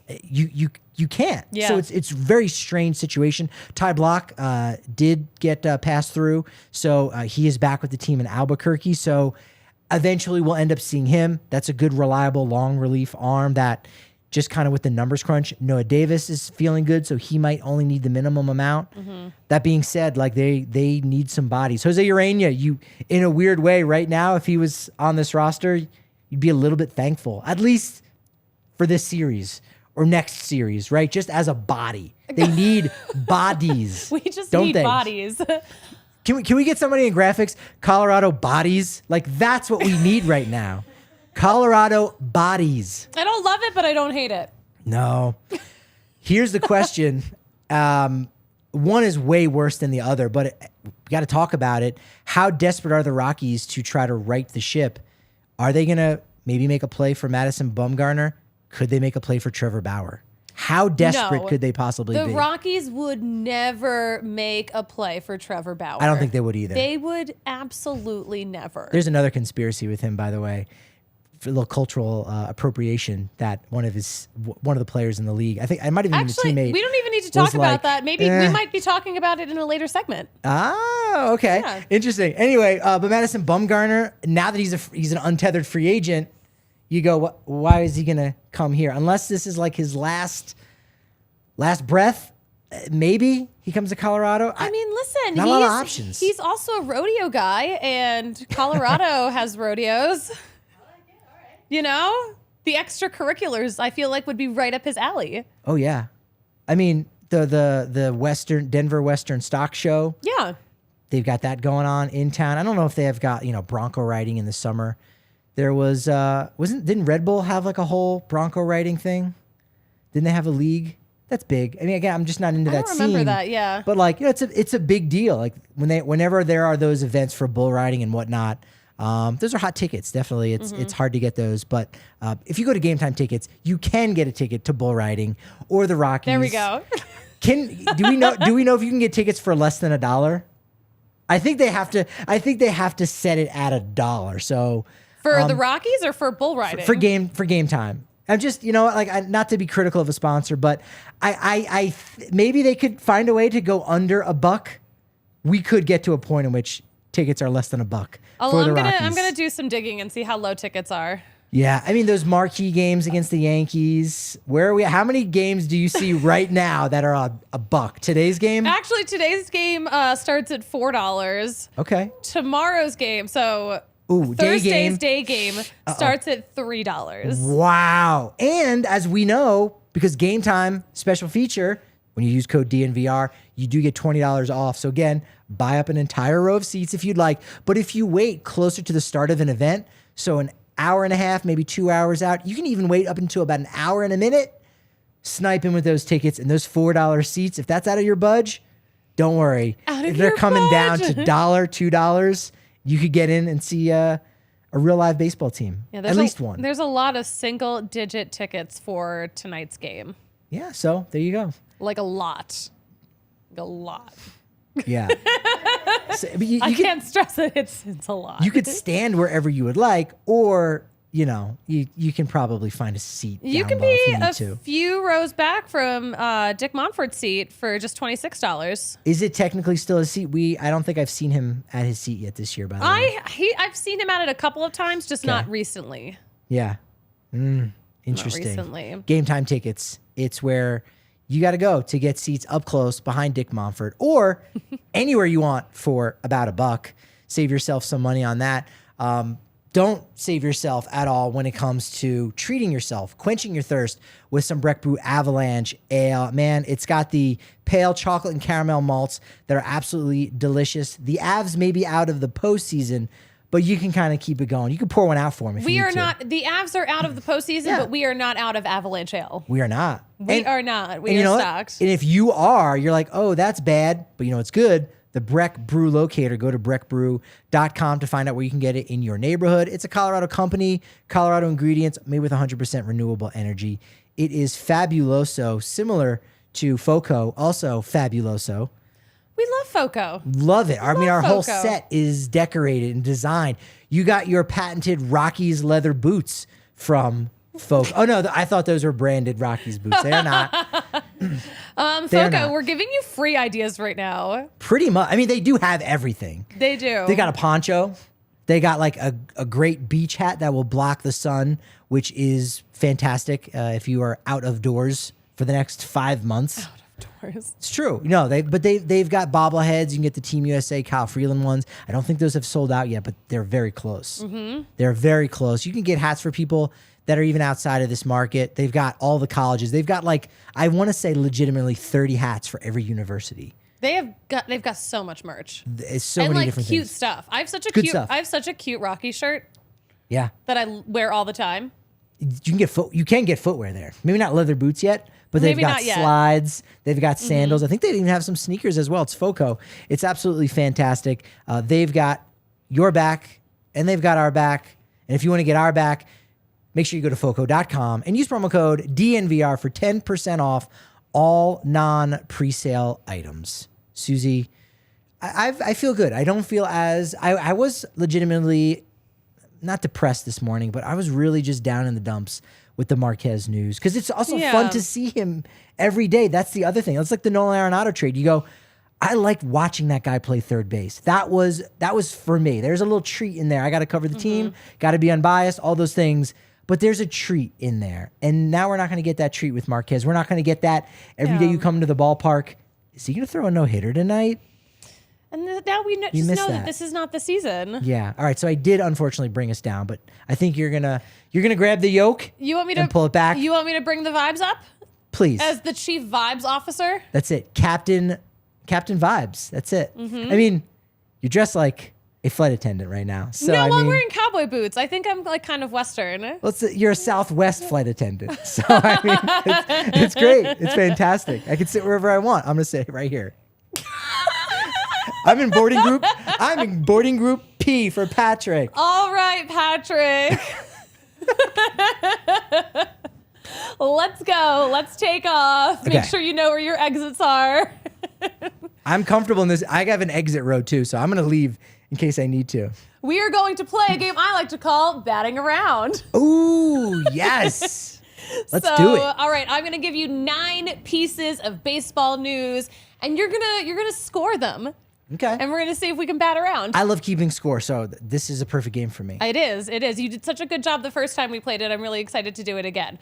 You can't. Yeah. So it's a very strange situation. Ty Block did get passed through, so he is back with the team in Albuquerque. So eventually we'll end up seeing him. That's a good, reliable, long relief arm that just kind of with the numbers crunch. Noah Davis is feeling good, so he might only need the minimum amount. That being said, like they need some bodies. Jose Urena, you in a weird way right now, if he was on this roster, you'd be a little bit thankful, at least for this series or next series, right? Just as a body. They need bodies. We just need bodies. Can we get somebody in graphics? Colorado bodies? Like, that's what we need right now. Colorado bodies. I don't love it, but I don't hate it. No. Here's the question. One is way worse than the other, but we got to talk about it. How desperate are the Rockies to try to right the ship? Are they going to maybe make a play for Madison Bumgarner? Could they make a play for Trevor Bauer? How desperate could they possibly be? The Rockies would never make a play for Trevor Bauer. I don't think they would either. They would absolutely never. There's another conspiracy with him, by the way. For a little cultural appropriation that one of the players in the league, I think I might have even been a teammate. We don't even need to talk about that. Maybe we might be talking about it in a later segment. Ah, okay. Yeah. Interesting. Anyway, but Madison Bumgarner, now that he's an untethered free agent, you go, why is he going to come here? Unless this is like his last breath, maybe he comes to Colorado. I mean, listen, not a lot of options. He's also a rodeo guy, and Colorado has rodeos. You know, the extracurriculars, I feel like, would be right up his alley. Oh yeah, I mean the Denver Western Stock Show. Yeah, they've got that going on in town. I don't know if they have got Bronco riding in the summer. There was didn't Red Bull have like a whole Bronco riding thing? Didn't they have a league? That's big. I mean, again, I'm just not into that scene. I don't remember that. Yeah, but like it's a big deal. Like whenever there are those events for bull riding and whatnot. Those are hot tickets. Definitely. It's hard to get those, but if you go to Game Time Tickets, you can get a ticket to bull riding or the Rockies. There we go. Do we know if you can get tickets for less than $1? I think they have to set it at $1. So for the Rockies or for bull riding? For Game Time. I'm just, not to be critical of a sponsor, but I maybe they could find a way to go under $1 we could get to a point in which tickets are less than $1 for the Rockies. I'm gonna do some digging and see how low tickets are. Yeah, I mean those marquee games against the Yankees. Where are we? How many games do you see right now that are $1? Today's game? Actually, today's game starts at $4. Okay. Tomorrow's game, so Ooh, Thursday's day game starts at $3. Wow. And as we know, because Game Time special feature, when you use code DNVR, you do get $20 off. So again, buy up an entire row of seats if you'd like. But if you wait closer to the start of an event, so an hour and a half, maybe 2 hours out, you can even wait up until about an hour and a minute, snipe in with those tickets and those $4 seats. If that's out of your budge, don't worry. They're coming down to $1, $2. You could get in and see a real live baseball team. Yeah, at least one. There's a lot of single-digit tickets for tonight's game. Yeah, so there you go. Like a lot. Like a lot. Yeah. So, but I can't stress it. It's a lot. You could stand wherever you would like, or you can probably find a seat. You can be a few rows back from Dick Monfort's seat for just $26. Is it technically still a seat? I don't think I've seen him at his seat yet this year. By the way, I've seen him at it a couple of times, just not recently. Yeah. Interesting. Not recently. Game Time tickets. It's where you got to go to get seats up close behind Dick Monfort, or anywhere you want for about $1. Save yourself some money on that. Don't save yourself at all when it comes to treating yourself, quenching your thirst with some Breck Brew Avalanche Ale. Man, it's got the pale chocolate and caramel malts that are absolutely delicious. The Avs may be out of the postseason, but you can kind of keep it going. You can pour one out for them if you need to. The Avs are out of the postseason, but we are not out of Avalanche Ale. We are not. We are not. We are stocked. And if you are, you're like, oh, that's bad, but it's good. The Breck Brew Locator. Go to breckbrew.com to find out where you can get it in your neighborhood. It's a Colorado company, Colorado ingredients, made with 100% renewable energy. It is fabuloso, similar to Foco, also fabuloso. We love Foco. Love it. Our whole set is decorated and designed. You got your patented Rockies leather boots from Foco. Oh, no, I thought those were branded Rockies boots. They're not. Foco, we're giving you free ideas right now. Pretty much. I mean, they do have everything. They do. They got a poncho. They got like a great beach hat that will block the sun, which is fantastic if you are out of doors for the next 5 months. Out of doors. It's true. They've got bobbleheads. You can get the Team USA Kyle Freeland ones. I don't think those have sold out yet, but they're very close. Mm-hmm. They're very close. You can get hats for people that are even outside of this market. They've got all the colleges. They've got I want to say legitimately 30 hats for every university. They've got so much merch. It's so many different cute things. stuff. I have such a cute Rocky shirt. Yeah. That I wear all the time. You can get footwear there. Maybe not leather boots yet, but they've got slides. They've got sandals. I think they even have some sneakers as well. It's Foco. It's absolutely fantastic. They've got your back and they've got our back. And if you want to get our back, make sure you go to foco.com and use promo code DNVR for 10% off all non-presale items. Susie, I feel good. I don't feel as... I was legitimately not depressed this morning, but I was really just down in the dumps with the Marquez news because it's also fun to see him every day. That's the other thing. It's like the Nolan Arenado trade. You go, I like watching that guy play third base. That was for me. There's a little treat in there. I got to cover the team, got to be unbiased, all those things. But there's a treat in there. And now we're not going to get that treat with Marquez. We're not going to get that every day you come to the ballpark. Is he going to throw a no-hitter tonight? And now we know that this is not the season. Yeah. All right. So I did unfortunately bring us down, but I think you're gonna grab the yoke. You want me to pull it back? You want me to bring the vibes up? Please. As the chief vibes officer? That's it. Captain Vibes. That's it. Mm-hmm. I mean, you're dressed like a flight attendant right now. So I'm wearing cowboy boots. I think I'm kind of Western. Well, you're a Southwest flight attendant. So I mean, it's great. It's fantastic. I can sit wherever I want. I'm gonna sit right here. I'm in boarding group P for Patrick. All right, Patrick. Let's go. Let's take off. Okay. Make sure you know where your exits are. I'm comfortable in this. I have an exit row too, so I'm going to leave in case I need to. We are going to play a game I like to call Batting Around. Ooh, yes. Let's do it. All right, I'm going to give you 9 pieces of baseball news, and you're gonna score them Okay. And we're going to see if we can bat around. I love keeping score, so this is a perfect game for me. It is. You did such a good job the first time we played it. I'm really excited to do it again.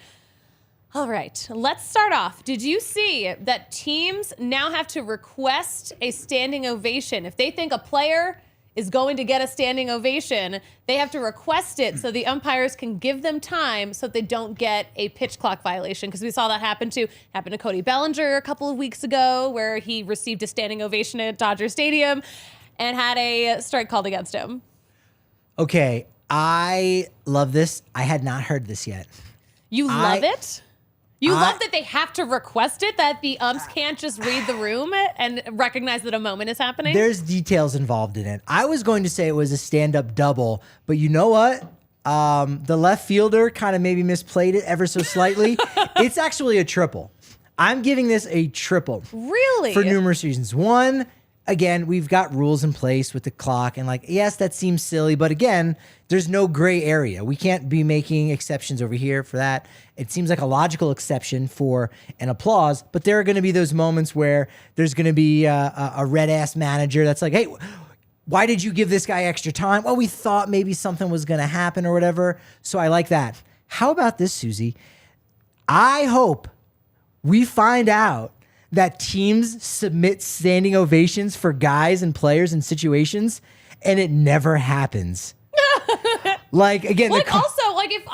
All right, let's start off. Did you see that teams now have to request a standing ovation? If they think a player is going to get a standing ovation, they have to request it so the umpires can give them time so they don't get a pitch clock violation. Because we saw that happened to Cody Bellinger a couple of weeks ago, where he received a standing ovation at Dodger Stadium and had a strike called against him. Okay, I love this. I had not heard this yet. You love it? You love that they have to request it, that the umps can't just read the room and recognize that a moment is happening? There's details involved in it. I was going to say it was a stand-up double, but you know what? The left fielder kind of maybe misplayed it ever so slightly. It's actually a triple. I'm giving this a triple. Really? For numerous reasons. One, again, we've got rules in place with the clock, and yes, that seems silly, but again, there's no gray area. We can't be making exceptions over here for that. It seems like a logical exception for an applause, but there are going to be those moments where there's going to be a red-ass manager that's like, hey, why did you give this guy extra time? Well, we thought maybe something was going to happen or whatever, so I like that. How about this, Susie? I hope we find out that teams submit standing ovations for guys and players in situations, and it never happens. Again, if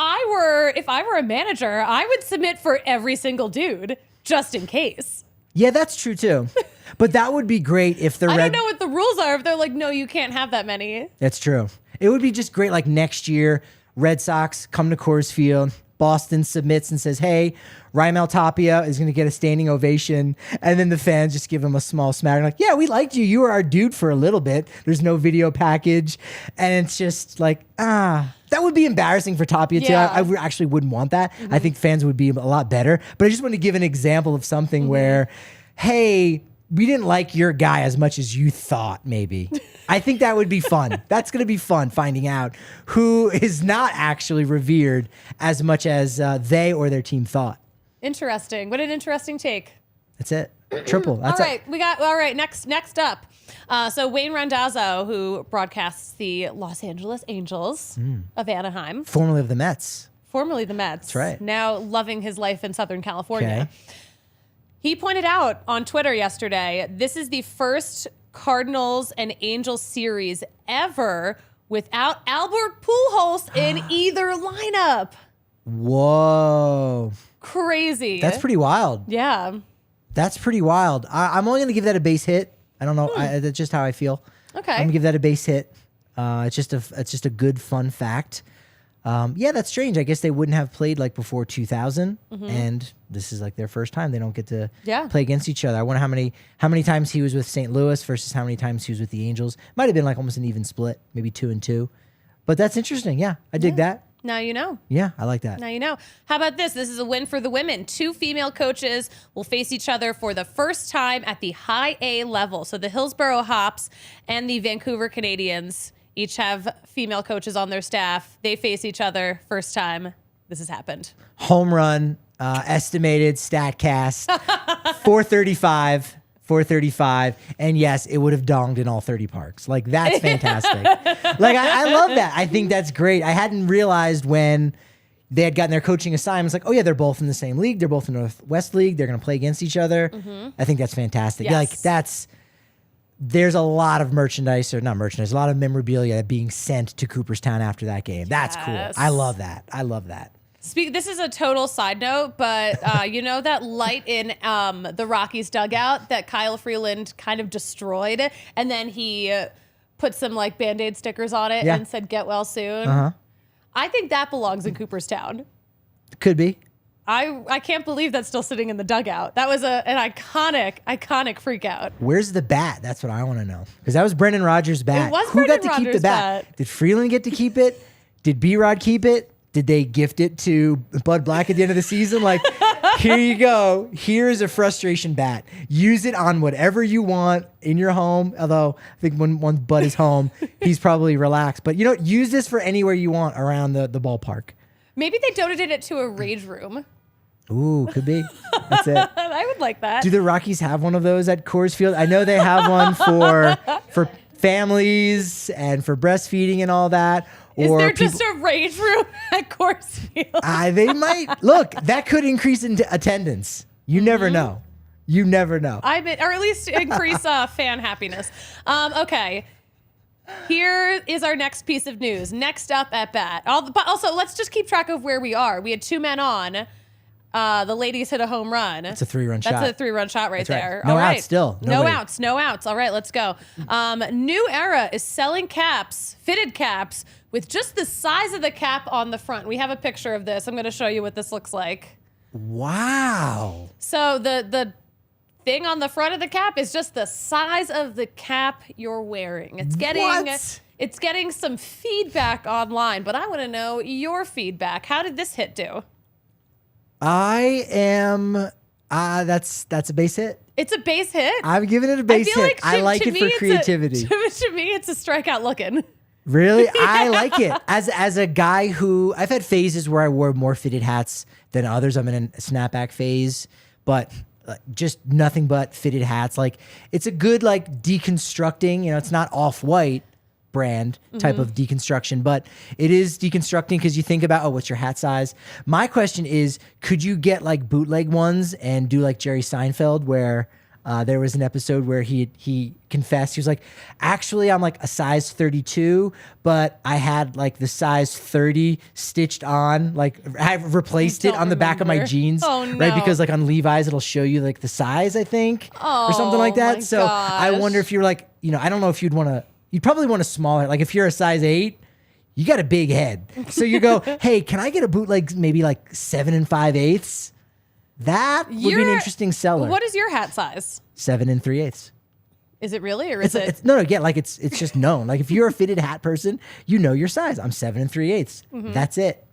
I were a manager, I would submit for every single dude just in case. Yeah, that's true too. But that would be great if the I don't know what the rules are. If they're like, no, you can't have that many. That's true. It would be just great. Next year, Red Sox come to Coors Field. Boston submits and says, hey, Raimel Tapia is going to get a standing ovation. And then the fans just give him a small smack. Yeah, we liked you. You were our dude for a little bit. There's no video package. And it's just that would be embarrassing for Tapia too. I actually wouldn't want that. Mm-hmm. I think fans would be a lot better. But I just want to give an example of something where, hey, we didn't like your guy as much as you thought, maybe. I think that would be fun. That's going to be fun, finding out who is not actually revered as much as they or their team thought. Interesting. What an interesting take. That's it. Triple. That's all right. Next up. So Wayne Randazzo, who broadcasts the Los Angeles Angels of Anaheim. Formerly of the Mets. That's right. Now loving his life in Southern California. Okay. He pointed out on Twitter yesterday, this is the first Cardinals and Angels series ever without Albert Pujols in either lineup. Whoa. Crazy. That's pretty wild. Yeah. That's pretty wild. I'm only going to give that a base hit. I don't know. That's just how I feel. Okay. I'm going to give that a base hit. It's just a good, fun fact. Yeah, that's strange. I guess they wouldn't have played before 2000, and this is their first time. They don't get to play against each other. I wonder how many times he was with St. Louis versus how many times he was with the Angels. Might have been almost an even split, maybe 2-2. But that's interesting. Yeah, I dig that. Now you know. Yeah, I like that. Now you know. How about this? This is a win for the women. 2 female coaches will face each other for the first time at the high A level. So the Hillsborough Hops and the Vancouver Canadians each have female coaches on their staff. They face each other first time this has happened. Home run, estimated StatCast, 435. And yes, it would have donged in all 30 parks. That's fantastic. I love that. I think that's great. I hadn't realized when they had gotten their coaching assignments, oh yeah, they're both in the same league. They're both in the Northwest League. They're going to play against each other. I think that's fantastic. Yes. There's a lot of merchandise, or not merchandise, a lot of memorabilia being sent to Cooperstown after that game. That's cool. I love that. This is a total side note, but you know that light in the Rockies dugout that Kyle Freeland kind of destroyed, and then he put some Band-Aid stickers on it and said, "Get well soon." I think that belongs in Cooperstown. Could be. I can't believe that's still sitting in the dugout. That was an iconic freak out. Where's the bat? That's what I want to know. Because that was Brendan Rodgers' bat. It was Who Brendan got to keep Rodgers' the bat? Did Freeland get to keep it? Did B-Rod keep it? Did they gift it to Bud Black at the end of the season? Here you go. Here's a frustration bat. Use it on whatever you want in your home. Although I think when Bud is home, he's probably relaxed. But use this for anywhere you want around the ballpark. Maybe they donated it to a rage room. Ooh, could be. That's it. I would like that. Do the Rockies have one of those at Coors Field? I know they have one for families and for breastfeeding and all that. Is there just a rage room at Coors Field? They might. Look, that could increase attendance. You never know. You never know. I bet, or at least increase fan happiness. Okay. Here is our next piece of news. Next up at bat. But also, let's just keep track of where we are. We had 2 men on. The ladies hit a home run. It's a 3-run shot. That's a 3-run shot right there. No All right. outs still. No outs. All right, let's go. New Era is selling caps, fitted caps, with just the size of the cap on the front. We have a picture of this. I'm going to show you what this looks like. Wow. So the thing on the front of the cap is just the size of the cap you're wearing. It's getting some feedback online, but I want to know your feedback. How did this hit do? I am. That's a base hit. It's a base hit. I'm giving it a base hit. Like I like it for creativity. To me, it's a strikeout looking. Really? I like it. As a guy who, I've had phases where I wore more fitted hats than others. I'm in a snapback phase, but just nothing but fitted hats. Like, it's a good, like, deconstructing, it's not Off-White brand type of deconstruction, but it is deconstructing because you think about, what's your hat size? My question is, could you get like bootleg ones and do like Jerry Seinfeld, where there was an episode where he confessed, he was like, actually I'm like a size 32, but I had like the size 30 stitched on, like I replaced it on the back of my jeans, right? Because like on Levi's it'll show you like the size, I think, or something like that. So gosh. I wonder if you're like, I don't know if you'd probably want a smaller, like if you're a size 8, you got a big head. So you go, hey, can I get a bootleg maybe like 7 5/8? That would be an interesting seller. What is your hat size? 7 3/8. Is it really, or is it? No, like it's just known. Like if you're a fitted hat person, you know your size. I'm 7 3/8. That's it.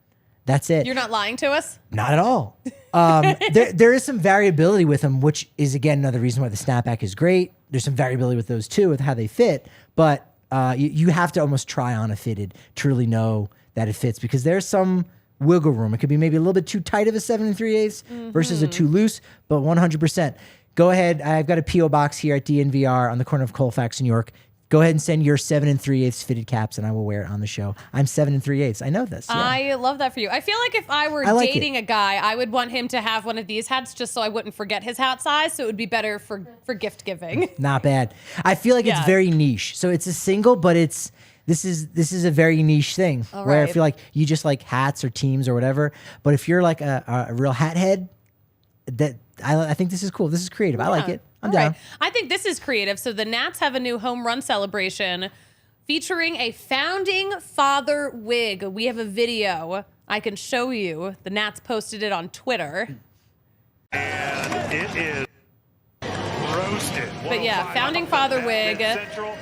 That's it. You're not lying to us? Not at all. There is some variability with them, which is again another reason why the snapback is great. There's some variability with those too, with how they fit. But you have to almost try on a fitted to really know that it fits, because there's some wiggle room. It could be maybe a little bit too tight of a 7 3/8 versus a too loose, but 100%. Go ahead. I've got a P.O. box here at DNVR on the corner of Colfax, New York. Go ahead and send your 7 3/8 fitted caps, and I will wear it on the show. I'm 7 3/8. I know this. Yeah. I love that for you. I feel like if I were dating a guy, I would want him to have one of these hats just so I wouldn't forget his hat size. So it would be better for gift giving. Not bad. I feel like it's very niche. So it's a single, but this is a very niche thing where I feel like you just like hats or teams or whatever. But if you're like a real hat head, I think this is cool. This is creative. I like it. I'm down. Right. I think this is creative. So the Nats have a new home run celebration featuring a founding father wig. We have a video I can show you. The Nats posted it on Twitter. And it is roasted. But yeah, founding father wig.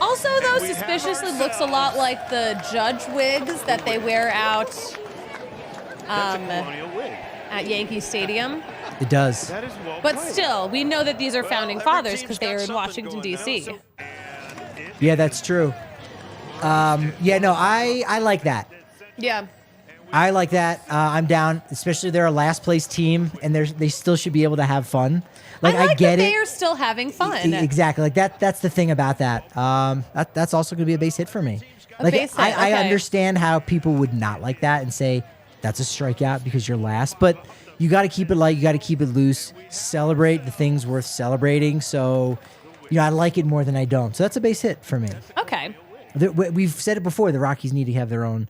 Also, though, suspiciously looks a lot like the judge wigs that they wear out at Yankee Stadium. It does. But still, we know that these are founding fathers because they are in Washington, D.C. Yeah, that's true. I like that. Yeah. I like that. I'm down, especially they're a last place team, and they still should be able to have fun. Like I get that it. They are still having fun. Exactly. Like that's the thing about that. That's also going to be a base hit for me. I understand how people would not like that and say that's a strikeout because you're last, but you got to keep it light. You got to keep it loose. Celebrate the things worth celebrating. So, I like it more than I don't. So that's a base hit for me. Okay. We've said it before. The Rockies need to have their own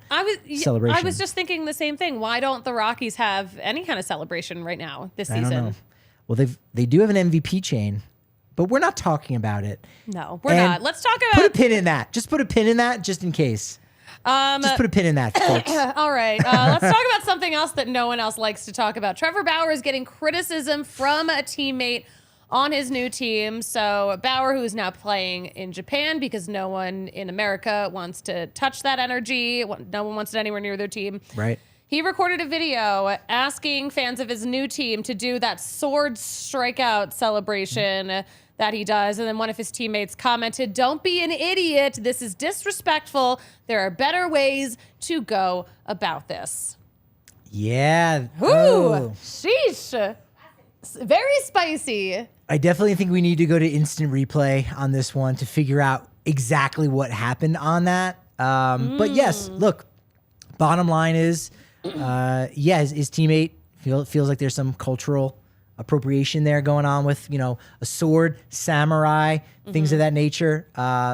celebration. I was just thinking the same thing. Why don't the Rockies have any kind of celebration right now this season? I don't know. Well, they do have an MVP chain, but we're not talking about it. No, we're not. Let's talk about. Put a pin in that. Just put a pin in that, just in case. Just put a pin in that, folks. All right. Let's talk about something else that no one else likes to talk about. Trevor Bauer is getting criticism from a teammate on his new team. So Bauer, who is now playing in Japan because no one in America wants to touch that energy. No one wants it anywhere near their team. Right. He recorded a video asking fans of his new team to do that sword strikeout celebration that he does. And then one of his teammates commented, "Don't be an idiot. This is disrespectful. There are better ways to go about this." Yeah. Ooh, Oh. sheesh. Very spicy. I definitely think we need to go to instant replay on this one to figure out exactly what happened on that. But yes, look, bottom line is, his teammate feels like there's some cultural appropriation there going on with, a sword, samurai, things of that nature.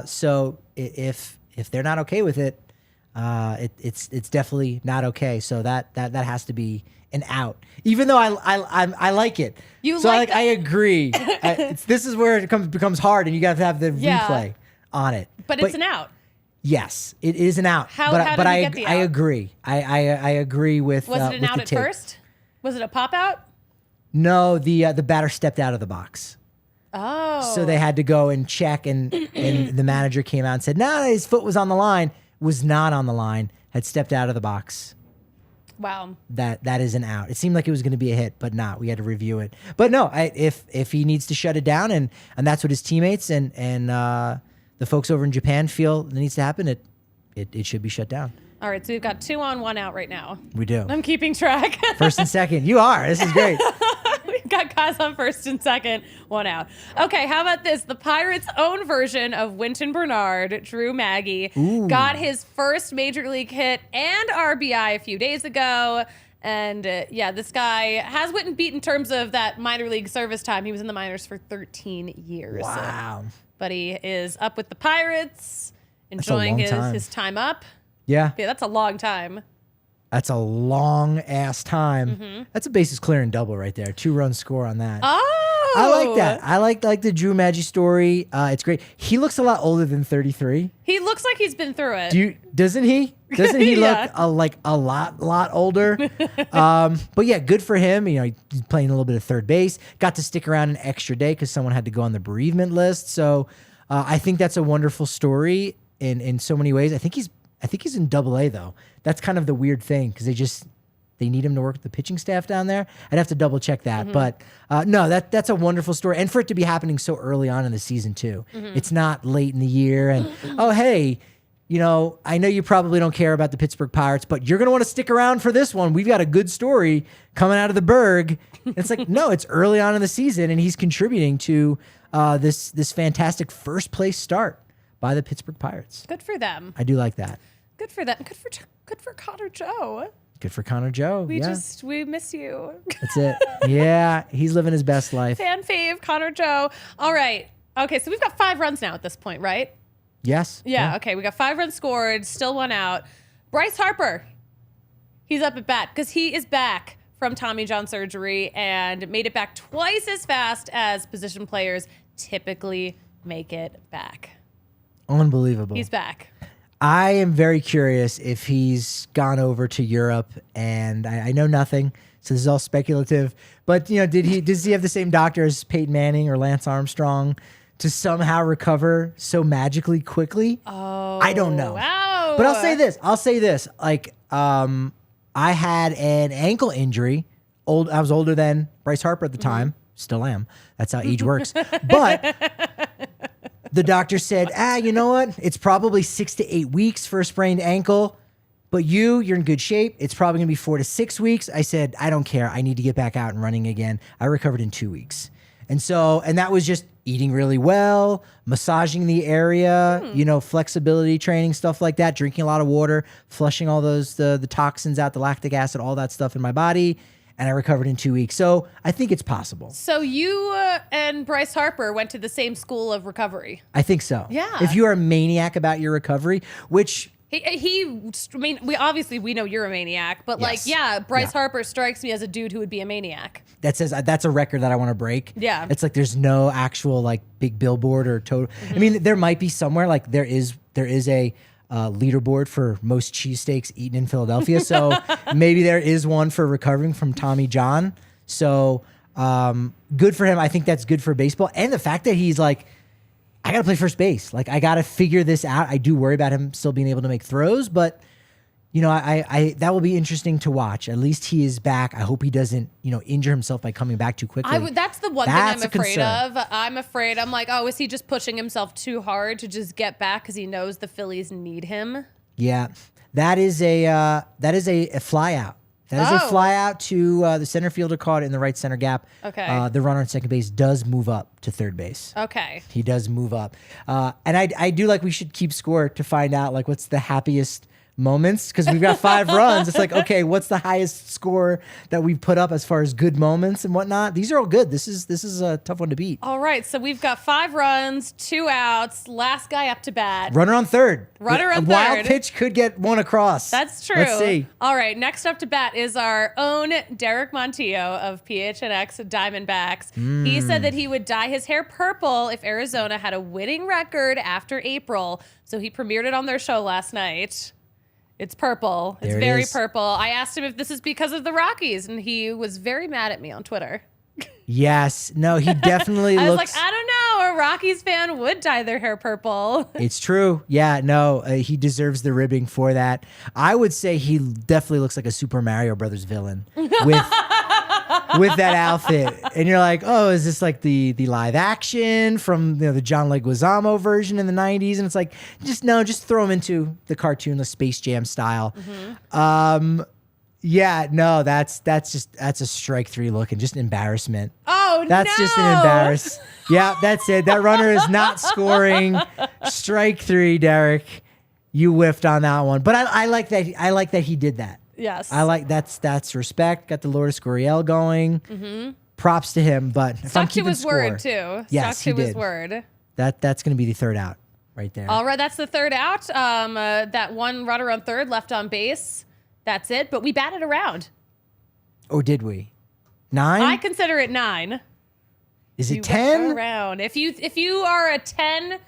So if they're not okay with it, it's definitely not okay. So that has to be an out, even though I like it. I agree. This is where it becomes hard, and you got to have the replay on it. But it's an out. Yes, it is an out. How did we get the out? I agree. I agree with. Was it an out at first? Was it a pop out? No, the batter stepped out of the box. Oh. So they had to go and check, and the manager came out and said, "No, his foot was on the line. Was not on the line. Had stepped out of the box." Wow. That is an out. It seemed like it was going to be a hit, but not. We had to review it. But no, if he needs to shut it down, and that's what his teammates and the folks over in Japan feel that needs to happen, it should be shut down. All right, so we've got 2 on, 1 out right now. We do. I'm keeping track. First and second. You are. This is great. We've got guys on first and second, 1 out. Okay, how about this? The Pirates' own version of Winton Bernard, Drew Maggi, got his first major league hit and RBI a few days ago. And this guy has Winton beat in terms of that minor league service time. He was in the minors for 13 years. Wow. But he is up with the Pirates, enjoying his time up. Yeah. Yeah, that's a long time. That's a long ass time. Mm-hmm. That's a bases clearing double right there. 2-run score on that. Oh, I like that. I like the Drew Maggi story. It's great. He looks a lot older than 33. He looks like he's been through it. Doesn't he? Doesn't he Yeah. look a lot older? But yeah, good for him. He's playing a little bit of third base. Got to stick around an extra day because someone had to go on the bereavement list. So I think that's a wonderful story in so many ways. I think he's in Double-A though. That's kind of the weird thing because they need him to work with the pitching staff down there. I'd have to double check that, but no, that's a wonderful story, and for it to be happening so early on in the season too. It's not late in the year, and hey, I know you probably don't care about the Pittsburgh Pirates, but you're gonna want to stick around for this one. We've got a good story coming out of the Berg. And it's like, no, it's early on in the season, and he's contributing to this fantastic first place start by the Pittsburgh Pirates. Good for them. I do like that. Good for them. Good for Connor Joe. Good for Connor Joe. We miss you. That's it. Yeah, he's living his best life. Fan fave, Connor Joe. All right. Okay, so we've got 5 runs now at this point, right? Yes. Yeah. Okay, we got 5 runs scored, still 1 out. Bryce Harper, he's up at bat because he is back from Tommy John surgery and made it back twice as fast as position players typically make it back. Unbelievable. He's back. I am very curious if he's gone over to Europe, and I know nothing, so this is all speculative. But does he have the same doctor as Peyton Manning or Lance Armstrong to somehow recover so magically quickly? Oh, I don't know. Wow. But I'll say this. Like, I had an ankle injury. I was older than Bryce Harper at the time. Still am. That's how age works. But the doctor said, you know what? It's probably 6 to 8 weeks for a sprained ankle, but you're in good shape. It's probably going to be 4 to 6 weeks. I said, I don't care. I need to get back out and running again. I recovered in 2 weeks. And that was just eating really well, massaging the area, flexibility training, stuff like that, drinking a lot of water, flushing all those, the toxins out, the lactic acid, all that stuff in my body. And I recovered in 2 weeks. So I think it's possible. So you and Bryce Harper went to the same school of recovery. I think so. Yeah. If you are a maniac about your recovery, which... we know you're a maniac, but Yes. Bryce Harper strikes me as a dude who would be a maniac. That's a record that I want to break. Yeah. It's like there's no actual like big billboard or total. I mean, there might be somewhere like there is a leaderboard for most cheesesteaks eaten in Philadelphia. So maybe there is one for recovering from Tommy John. So good for him. I think that's good for baseball. And the fact that he's like, I got to play first base. Like, I got to figure this out. I do worry about him still being able to make throws, but I that will be interesting to watch. At least he is back. I hope he doesn't, injure himself by coming back too quickly. That's the one That's thing I'm afraid concern. of. I'm like, is he just pushing himself too hard to just get back because he knows the Phillies need him? Yeah, that is a fly out That is a fly out to the center fielder, caught it in the right center gap. Okay. The runner on second base does move up to third base. Okay. He does move up. And I do like we should keep score to find out like what's the happiest moments, because we've got 5 runs. It's like, okay, what's the highest score that we've put up as far as good moments and whatnot? These are all good. This is a tough one to beat. All right, so we've got 5 runs, 2 outs, last guy up to bat. Runner on third. Runner on A third. wild pitch could get one across. That's true. Let's see. All right, next up to bat is our own Derek Montillo of PHNX Diamondbacks. He said that he would dye his hair purple if Arizona had a winning record after April. So he premiered it on their show last night. It's purple. It's There it very is. purple. I asked him if this is because of the Rockies, and he was very mad at me on Twitter. Yes. No, he definitely I was looks. like, I don't know. A Rockies fan would dye their hair purple. It's true. Yeah, no, he deserves the ribbing for that. I would say he definitely looks like a Super Mario Brothers villain with that outfit. And you're like, oh, is this like the live action from the John Leguizamo version in the 90s? And it's like, just throw him into the cartoon, the Space Jam style. Yeah, no, that's a strike 3 look and just embarrassment. Oh, That's just an embarrass. Yeah, that's it. That runner is not scoring. Strike 3, Derek. You whiffed on that one. But I like that. I like that he did that. Yes. I like that's respect. Got the Lourdes Gurriel going. Props to him. But if I'm Stuck to keeping his score, word, too. Yes, Stuck to he his did. word. That's going to be the third out right there. All right, that's the third out. That one runner on third left on base. That's it. But we batted around. Or did we? 9? I consider it 9. Is You it went 10? around. If you are a 10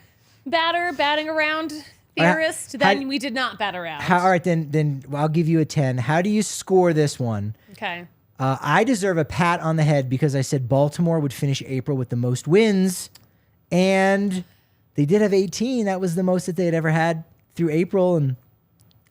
batter batting around theorist, then we did not bat around. All right, then I'll give you a 10. How do you score this one? Okay. I deserve a pat on the head because I said Baltimore would finish April with the most wins, and they did have 18. That was the most that they had ever had through April, and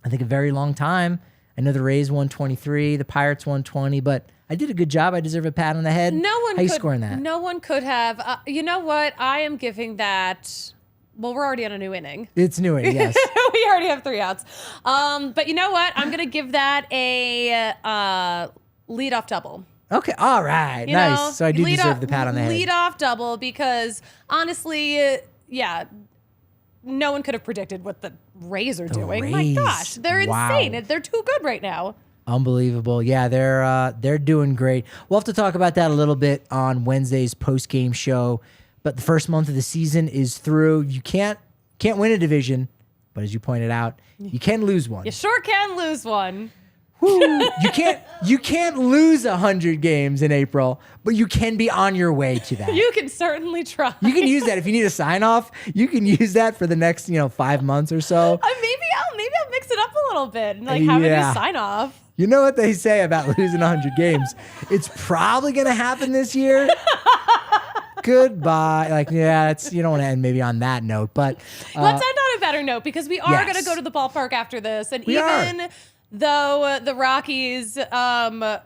I think a very long time. I know the Rays won 23, the Pirates won 20, but I did a good job. I deserve a pat on the head. No one How you could, scoring that? No one could have. You know what? I am giving that. Well, we're already on a new inning. It's new, yes. We already have 3 outs. But you know what? I'm going to give that a leadoff double. Okay, all right, You nice. know, So I do lead deserve off- the pat on the head. Leadoff double because honestly, no one could have predicted what the Rays are doing. My Rays. gosh, they're Wow. insane. They're too good right now. Unbelievable. Yeah, they're doing great. We'll have to talk about that a little bit on Wednesday's post-game show. But the first month of the season is through. You can't win a division, but as you pointed out, you can lose one. You sure can lose one. Woo. You can't lose 100 games in April, but you can be on your way to that. You can certainly try. You can use that if you need a sign off. You can use that for the next 5 months or so. Maybe I'll mix it up a little bit and have a new sign off. You know what they say about losing 100 games? It's probably going to happen this year. Goodbye. You don't want to end maybe on that note, but Let's end on a better note because we are Yes. going to go to the ballpark after this. And We are. even though the Rockies are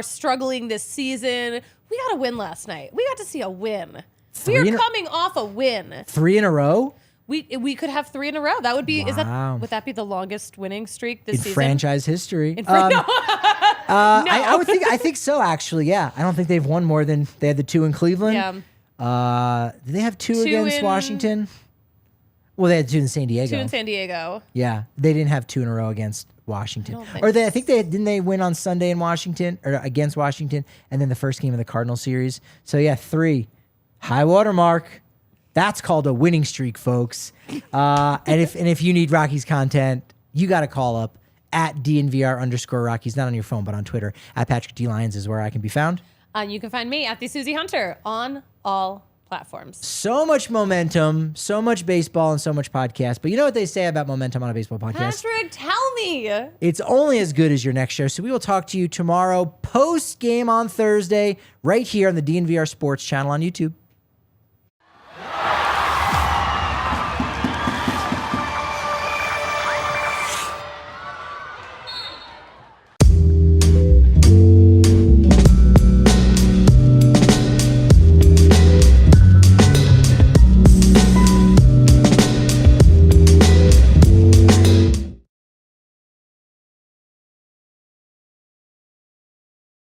struggling this season, we got a win last night. We got to see a win. We are coming off a win. 3 in a row We could have 3 in a row. That would be Wow. would that be the longest winning streak this in season? franchise history. No. I think so, actually. Yeah. I don't think they've won more than they had the 2 in Cleveland. Yeah. Did they have 2 2 against in- Washington? Well, they had 2 in San Diego. 2 in San Diego. Yeah, they didn't have 2 in a row against Washington. don't think Or I think didn't they win on Sunday in Washington or against Washington, and then the first game of the Cardinal series. So yeah, 3, high water mark. That's called a winning streak, folks. And if you need Rockies content, you got to call up at DNVR_Rockies, not on your phone but on Twitter. At Patrick D. Lyons is where I can be found. You can find me at the Susie Hunter on all platforms. So much momentum, so much baseball, and so much podcast. But you know what they say about momentum on a baseball podcast? Patrick, tell me. It's only as good as your next show. So we will talk to you tomorrow, post game on Thursday, right here on the DNVR Sports channel on YouTube.